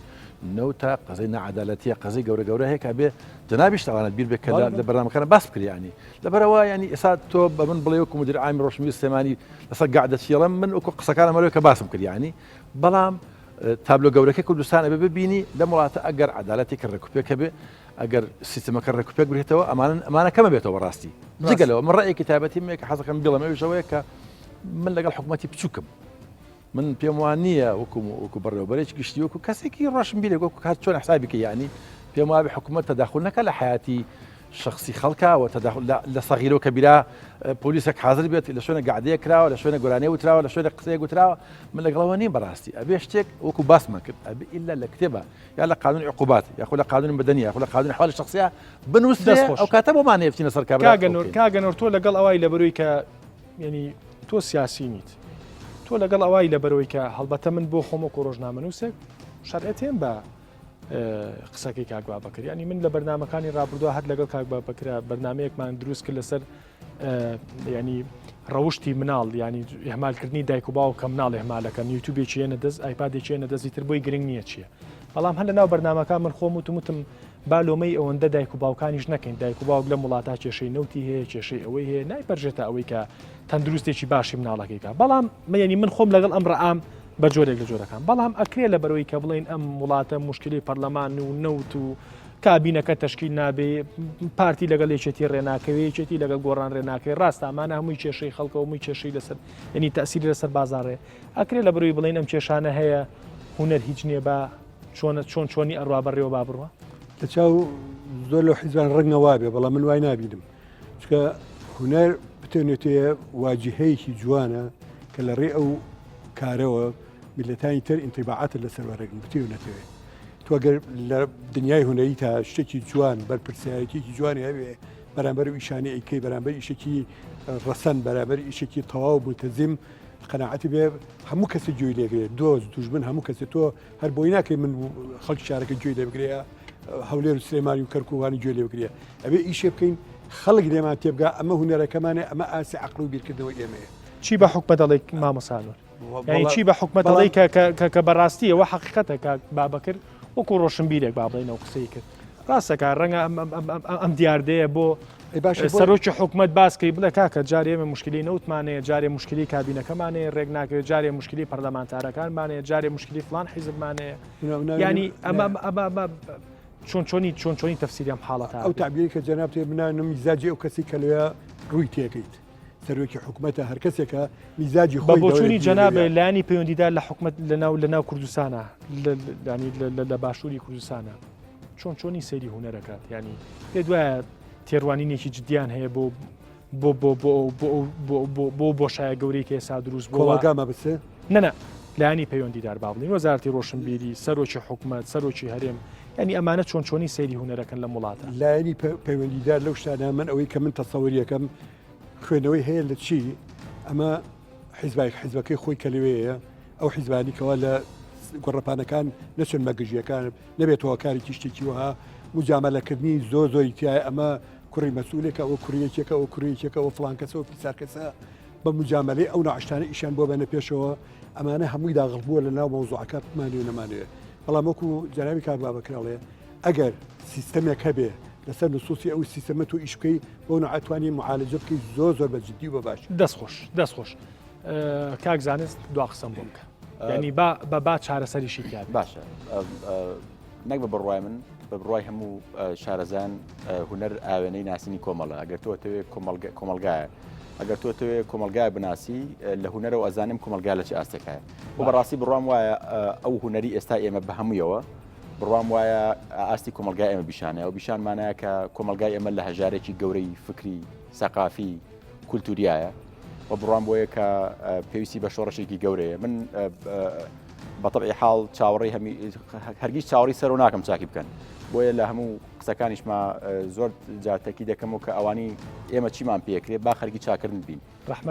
نەوتە قەزەی نەعەدالەتیە قەزەی گەورە هەیە کە بێ جنابیش تاوانێت بیر بێت کە لە بەرنامەکانە باس بکریانی لەبەرەوە ینی ئێستا تۆ بە من بڵێ وەکو مدیر عامی ڕۆشنبیر سلێمانی لەسەر گعدە چیڵم من وەکو قسەکانە مەرەوە کە باسم کردیانی بەڵام تابلۆ گەورەکەی کوردستانە بێ ببینی لە وڵاتە ئەگەر عەدالەتی کە ڕێکوپێکە بێ ئەگەر سیستەمەکە ڕێکوپێک بێتەوە ئەمانە کەمە بێتەوە ڕاستی جگەلەوە من ڕێیەکی تایبەتی مێ کە حەزەکەم بڵێم ئەوەیە کە من لەگەڵ حکوومەتی بچووکم من پێم وان نییە وەکو بەڕێوەبەرێکی گشتی وەکو کەسێکی ڕۆشنبیرێک وەکو کات چۆن حسابیکە یعنی پێم وابێ حکوومەت تەداخل نەکە لە حیاتی شخصی خەڵکەوە لە سەغیرە و کەبیرا پۆلیسێک حاضر بێت لە شوێنە گعدەیە کراوە لە شوێنە گۆرانەیە وتراوە لە شوێنە قسەیە گوتراوە من لەگەڵەوە نیم بەڕاستی ئەبێ شتێک وەکو باسمان کرد ئەبێ ئیلا لە کتێبە یا لە قانون عقوبات یاخۆ لە قانون بەدەنی یاخۆ لە قانون حوالی شخصیە بنووسێ ئەو کاتە بۆمان هێفتینە سەر کاگەنۆر تۆ لەگەڵ ئەوای لەبەروی کە ینی تۆ سیاسی نیت تۆ لەگەڵ ئەوای لەبەرەوەی کە هەڵبەتە من بۆ خۆم وەکو ڕۆژنامەنووسێک شەرعەتێن بە قسەکەی کاگوا بەکر ینی من لە بەرنامەکانی ڕابردووە هەر لەگەڵ کاگوا بەکرا بەرنمەیەکمان دروست کرد لەسەر ینی ڕەوشی مناڵ ینی هەمالکردنی دایک و باو کە مناڵ هەمالەکەن یوتیوبێکی هێنە دەست ئایپادێکی هێنە دەستی تر بۆی گرنگ نییە چییە بەڵام هەر لەناو بەرنامەکان من خۆم وتم بالۆمەی ئەوەندە دایک و باوکانیش نەکەین دایک و باوک لە وڵاتە کێشەی نەوتی هەیە کێشەی ئەوەی هەیە نایپەرژێتە ئەوەی کە تەندروستێکی باشی مناڵەکەیکە بەڵام ینی من خۆم لەگەڵ ئەم ڕعام بە جۆرێک لە جۆرەکان بەڵام ئەکرێ لە بەرەوەی کە بڵین ئەم وڵاتە مشکلی پەرلەمان و نەوت و کابینەکە تەشکیل نابێ پارتی لەگەڵ یەکێتی ڕێناکەوێکێتی لەگەڵ گۆڕان ڕێناکەی ڕاستە ئەمانە هەمووی کێشەی خەڵکە و هەمووی کێشەی لەسەر ینی تەسیری لەسەر بازاڕێ ئەکرێ لە بەرەوەی بڵین ئەم کێشانە هەیە هونەر هیچ نییە بە چۆنی ئەڕوا بەڕێوە بابڕوە لە چاو زۆر لە حیزبان ڕنگە وابێ بەڵام من وای نبینم چکە هونەر بتێنێتەیە واجهەیەکی جوانە کە لە ڕێ ئەو کارەوە میلەتانی تر ئینتیباعاتە لەسەر وەرەگن بتێنێتەوە تۆ ئەگەر لە دنیای هونەری تا شتێکی جوان بەرپرسیارەتێکی جوانی هەبێ بەرامبەر و ئیشانی ئەیکەی بەرامبەر ئیشێکی ڕەسەن بەرامبەر ئیشێکی تەواو ملتەزم قەناعەتی بێ هەموو کەسە گوێی لێگرێت دۆست دوژمن هەموو کەسێ تۆ هەر بۆی ناکەی من خەڵکی شارەکە گوێی لێ بگرێ هەولێر و سلێمانی و کەرکووانی گوێ لێ بگرێ ئەبێ ئیشێ بکەین خەڵک لێمان تێبگا ئەمە هونەرەکەمانێ ئەمە ئاسی عەقڵ و بیرکردنەوەی ئێمەیە چی بە حکومە دەڵێ مامۆسانۆر یعنی چی بە حکومە دەڵێ کە بەڕاستی ئەوە حەقیقەتە کە بابەکرد وەکو ڕۆشنبیرێک با بڵێنەوە قسەی کرد ڕاستەکە ڕەنگە ئەم دیاردەیە بۆ سەرۆکی حکومەت باسکەی بڵێ کاکە جارێ ئێمە مشکلی نەوتمانەیە جارێ مشکلی کابینەکەمانەیە ڕێک ناکرێت جارێ مشکلی پەرلەمانتارەکانمانەیە جارێ مشکلی فلان حیزبمانەیە ینی ئەمە چۆنی تەفسیریان حاڵەتە ئەو تعبیری کە جەناب تێ بنانە میزاجی ئەو کەسی کە لێە ڕووی تێکەیت سەرۆکی حکومەتە هەر کەسێکە میزاجی خۆی بۆچوونی جەنابێ لایانی پەیوەندیدار لە حکومەت لەناو کوردستانە لە باشووری کوردستانە چۆنی سەیری هونەرەکات ینی پێ دوایە تێڕوانینێکی جدیان هەیە بۆ بۆشایە گەورەی کە ئێستا دروست بۆڵگامە بسێ نەنە لایانی پەیوەندیدار با بڵین وەزارەتی ڕۆشنبیری سەرۆکی حکومەت سەرۆکی هەرێم ینی ئەمانە چۆنی سەیری هونەرەکەن لە وڵاتە لایانی پەیوەندیدار لەو شتانە من ئەوەی کە من تەسەووریەکەم خوێنەوەی هەیە لە چی ئەمە حیزبەکەی خۆی کە لەوەیە ئەو حیزبانی کەوا لە گۆڕەپانەکان نەچۆن مەگژیەکان نەبێتەوە کارێکی شتێکی وها مجامەلەکردنی زۆری تایە ئەمە کوڕی مەسئولێکە ئەو کوڕیەکێکە ئەو کوڕیەکێکە ئەو فڵان کەسەوە پیسار کەسە بە مجامەلەی ئەو ناعشتانە ئیشان بۆ بەنە پێشەوە ئەمانە هەمووی داغڵبووە لە ناو مەوزوعەکە بمانێ و نەمانوێت بەڵام وەکو جەنابی کاکبا بەکراڵێ ئەگەر سیستەمێک هەبێ لەسەر نسوسی ئەو سیستەمە و ئیش بکەی بۆ نەعاتوانی معالجە بکەی زۆر بە جدی و بە باش دەستخۆش کاک زانست دوا قسەم بۆ بکە ینی با چارەسەریشی کرد باشە نەک بە بڕوای من بە بڕوای هەموو شارەزان هونەر ئاوێنەی ناسینی کۆمەڵە ئەگەر تۆ تەوێ کۆمەلگایە ئەگەر تۆ تەوێ کۆمەلگای بناسی لە هونەرە و ئەزانم کۆمەلگا لە چ ئاستێکایە و بەڕاستی بڕوام وایە ئەو هونەری ئێستا ئێمە بە هەموویەوە بڕوام وایە ئاستی کۆمەلگای ئێمە بیشانە و بیشانمانایە کە کۆمەلگای ئەمە لە هەژارێکی گەورەی فکری سەقافی کولتوریایە و بڕوام بۆیە کە پێویستی بە شۆڕەشێکی گەورەیە من بەطبعی حاڵ چاوەڕی هەرگیز چاوەڕی سەر و ناکەم چاکی بکەن بۆیە لە هەموو قسەکانیشما زۆر جاتەکی دەکەم و کە ئەوانی ئێمە چیمان پێکرێ با خەرگی چاکردن بین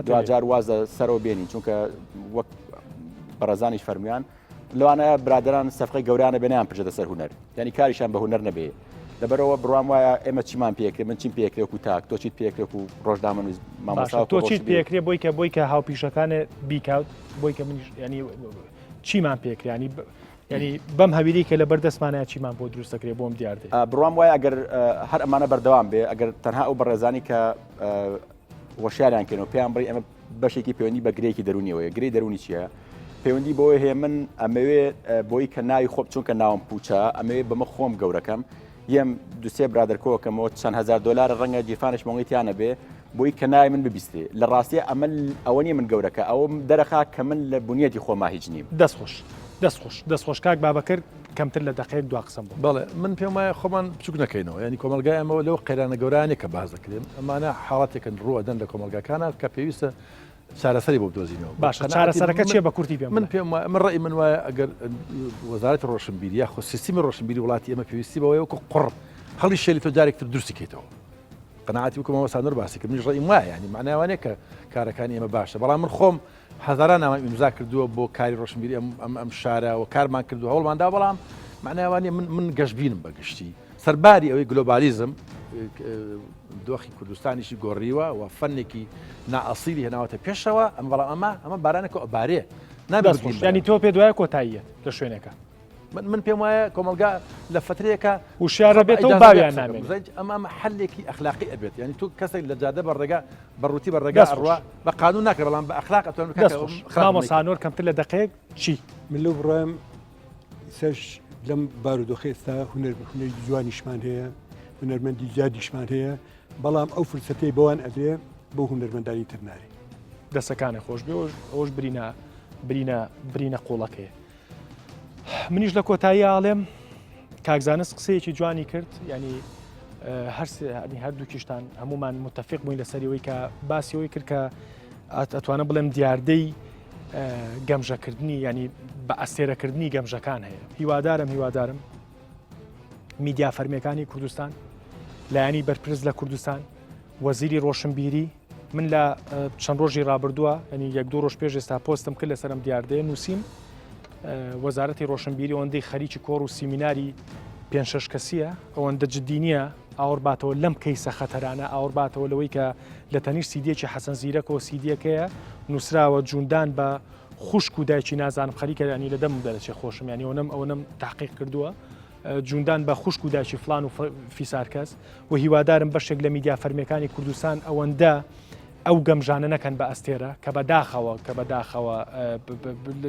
دوجار وازە سەرەوە بێنین چونکە وەک بەڕێزانیش فەرمیان لەوانەیە برادران سەفقەی گەوریانە بێنیان پرژێتە سەر هونەر یعنی کاریشان بە هونەر نەبێ لەبەرەوە بڕوام وایە ئێمە چیمان پێکرێ من چیم پێکرێک و تاک تۆ چیت پێکرێک و ڕۆژنامە مامۆستا تۆ چیت پێکرێ بۆی کە هاوپیشەکانە بیکاوت بۆی کە منیش ینی چیمان پێکرانی ینی بەم هەویری کە لە بەردەستمانە چیمان بۆ دروستەکرێ بۆم دیاردێ بڕوام وایە ئەگەر هەر ئەمانە بەردەوام بێ ئەگەر تەنها ئەو بەڕێزانی کە وەشیاریان کردنەوە پێیان بڕی ئەمە بەشێکی پەیوەندی بە گرێکی دەرونیەوەیە گرەی دەرونی چییە پەیوەندی بۆی هەیە من ئەمەوێ بۆی کە ناوی خۆم چونکە ناوم پوچە ئەمەوێ بەمە خۆم گەورەکەم یەم دوسێ برادرکۆکەمەوە چەند هزار دلار ڕەنگە جیرفانش مۆڵیتیانە بێ بۆی کە ناوی من ببیستێ لە ڕاستیە ئەمە ئەوە نیە من گەورەکە ئەوە دەرەخا کە من لە بنیەتی خۆما هیچ نیم دەستخۆش کاک بابەکر کەمتر لە دقەیەک دوا قسم بوو بەڵێ من پێم وایە خۆمان بچوک نەکەینەوە ینی کۆمەلگای ئەمەوە لەو قەیرانە گەورانێک کە باز دەکرێن ئەمانە حاڵاتێکن ڕوەدەن لە کۆمەلگاکانە کە پێویستە چارەسەری بۆ بدۆزینەوە باشە چارەسەرەکە چیە بە کورتی پێم من ڕێی من وایە ئەگەر وەزارەتی ڕۆشنبیری یا خۆ سیستمی ڕۆشنبیری وڵاتی ئێمە پێویستی بەوەیە وەکو قڕ هەڵی شێلی تۆ جارێکتر دروستیکەیتەوە قەناعەتی وکەمەوە سانۆر باسی کرد منیش ڕێیم وایە ینی معناوانەیە کە کارەکانی ئێمە باشە بەڵام من خۆم هەزاران نامە ئیمزا کردووە بۆ کاری ڕۆشنبیری ئەم شارەوە کارمان کردو هەوڵماندا بەڵام معناوانێ من گەشتبینم بەگشتی سەرباری ئەوەی گلۆبالیزم دۆخی کوردستانیشی گۆڕیوە و فەنێکی نائەسیلی هێناوەتە پێشەوە ئەم بەڵام ئەمە بارانێکە ئەبارێ ینی تۆ پێ دوایە کۆتاییە لە شوێنەکە من پێم وایە کۆمەلگا لە فترەیەکە وشارە بێتەوە باویان نامێت ئەمە حلێکی ئەخلاقی ئەبێت ینی تو کەسێک لە جادە بەڕێگا بەڕووتی بەڕێگا ئەڕوا بە قانون ناکرێت بەڵام بە ئەخلاق ئەتوانمە سانۆر کەمتر لە دقەیەک چی من لەو بڕێم سەرش لەم بارودۆخی ئێستا هونەری جوانیشمان هەیە هونەرمەندی زیادیشمان هەیە بەڵام ئەو فرسەتەی بەوان ئەدرێ بۆ هونەرمەندانی ترناری دەستەکانە خۆش بێ ئەوش برینە قوڵەکەیە منیش لە کۆتایی ئاڵێم کاکزانست قسەیەکی جوانی کرد ینی هەردووکیشتان هەمومان متفق بووین لەسەریەوەی کە باسیەوەی کرد کە ئەتوانە بڵێم دیاردەی گەمژەکردنی ینی بە ئەستێرەکردنی گەمژەکان هەیە هیوادارم میدیا فەرمیەکانی کوردستان لایەنی بەرپرس لە کوردستان وەزیری ڕۆشنبیری من لە چەند ڕۆژی ڕابردووە ینی یەک دوو ڕۆژ پێش ئێستا پۆستم کرد لەسەرم دیاردەیە نووسیم وەزارەتی ڕۆشنبیری ئەوەندەی خەریکی کۆڕ و سیمیناری 5-6 کەسیە ئەوەندە جددی نییە ئاوەڕباتەوە لەم کەیسە خەتەرانە ئاوەڕباتەوە لەوەی کە لە تەنیش سیدیەکی حەسەن زیرەکەەوە سیدیەکەیە نووسراوە جوندان بە خوشک و دایکی نازانم خەریکەانی لە دەم دەرەچێ خۆشم ینی ئەوەم تحقیق کردووە جوندان بە خوشک و دایکی فلان و فیسار کەس و هیوادارم بەشێک لە میدیا فەرمیەکانی کوردستان ئەوەندە ئەو گەمژانە نەکەن بە ئەستێرە کە بەداخەوە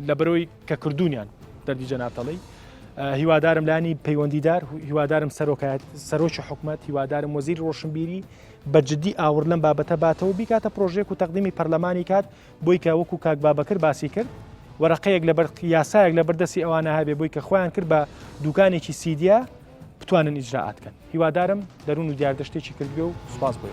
لە بەرەوەی کە کردوونیان دەردی جەنابتەڵی هیوادارم لانی پەیوەندیدار هیوادارم سەرۆکی حکومەت هیوادارم وەزیری ڕۆشنبیری بە جددی ئاور لەم بابەتە باتەوە بیکاتە پرۆژێک و تەقدیمی پەرلەمانی کات بۆی کە وەکو کاک بابەکر باسی کرد وەرەقەیەک لەبەر یاسایەک لە بەردەستی ئەوانە هەبێ بۆی کە خۆیان کرد بە دوکانێکی سیدیا بتوانن ئیجراعاتکەن هیوادارم دەروون و دیاردەشتێکی کردبێ و سوپاس بۆ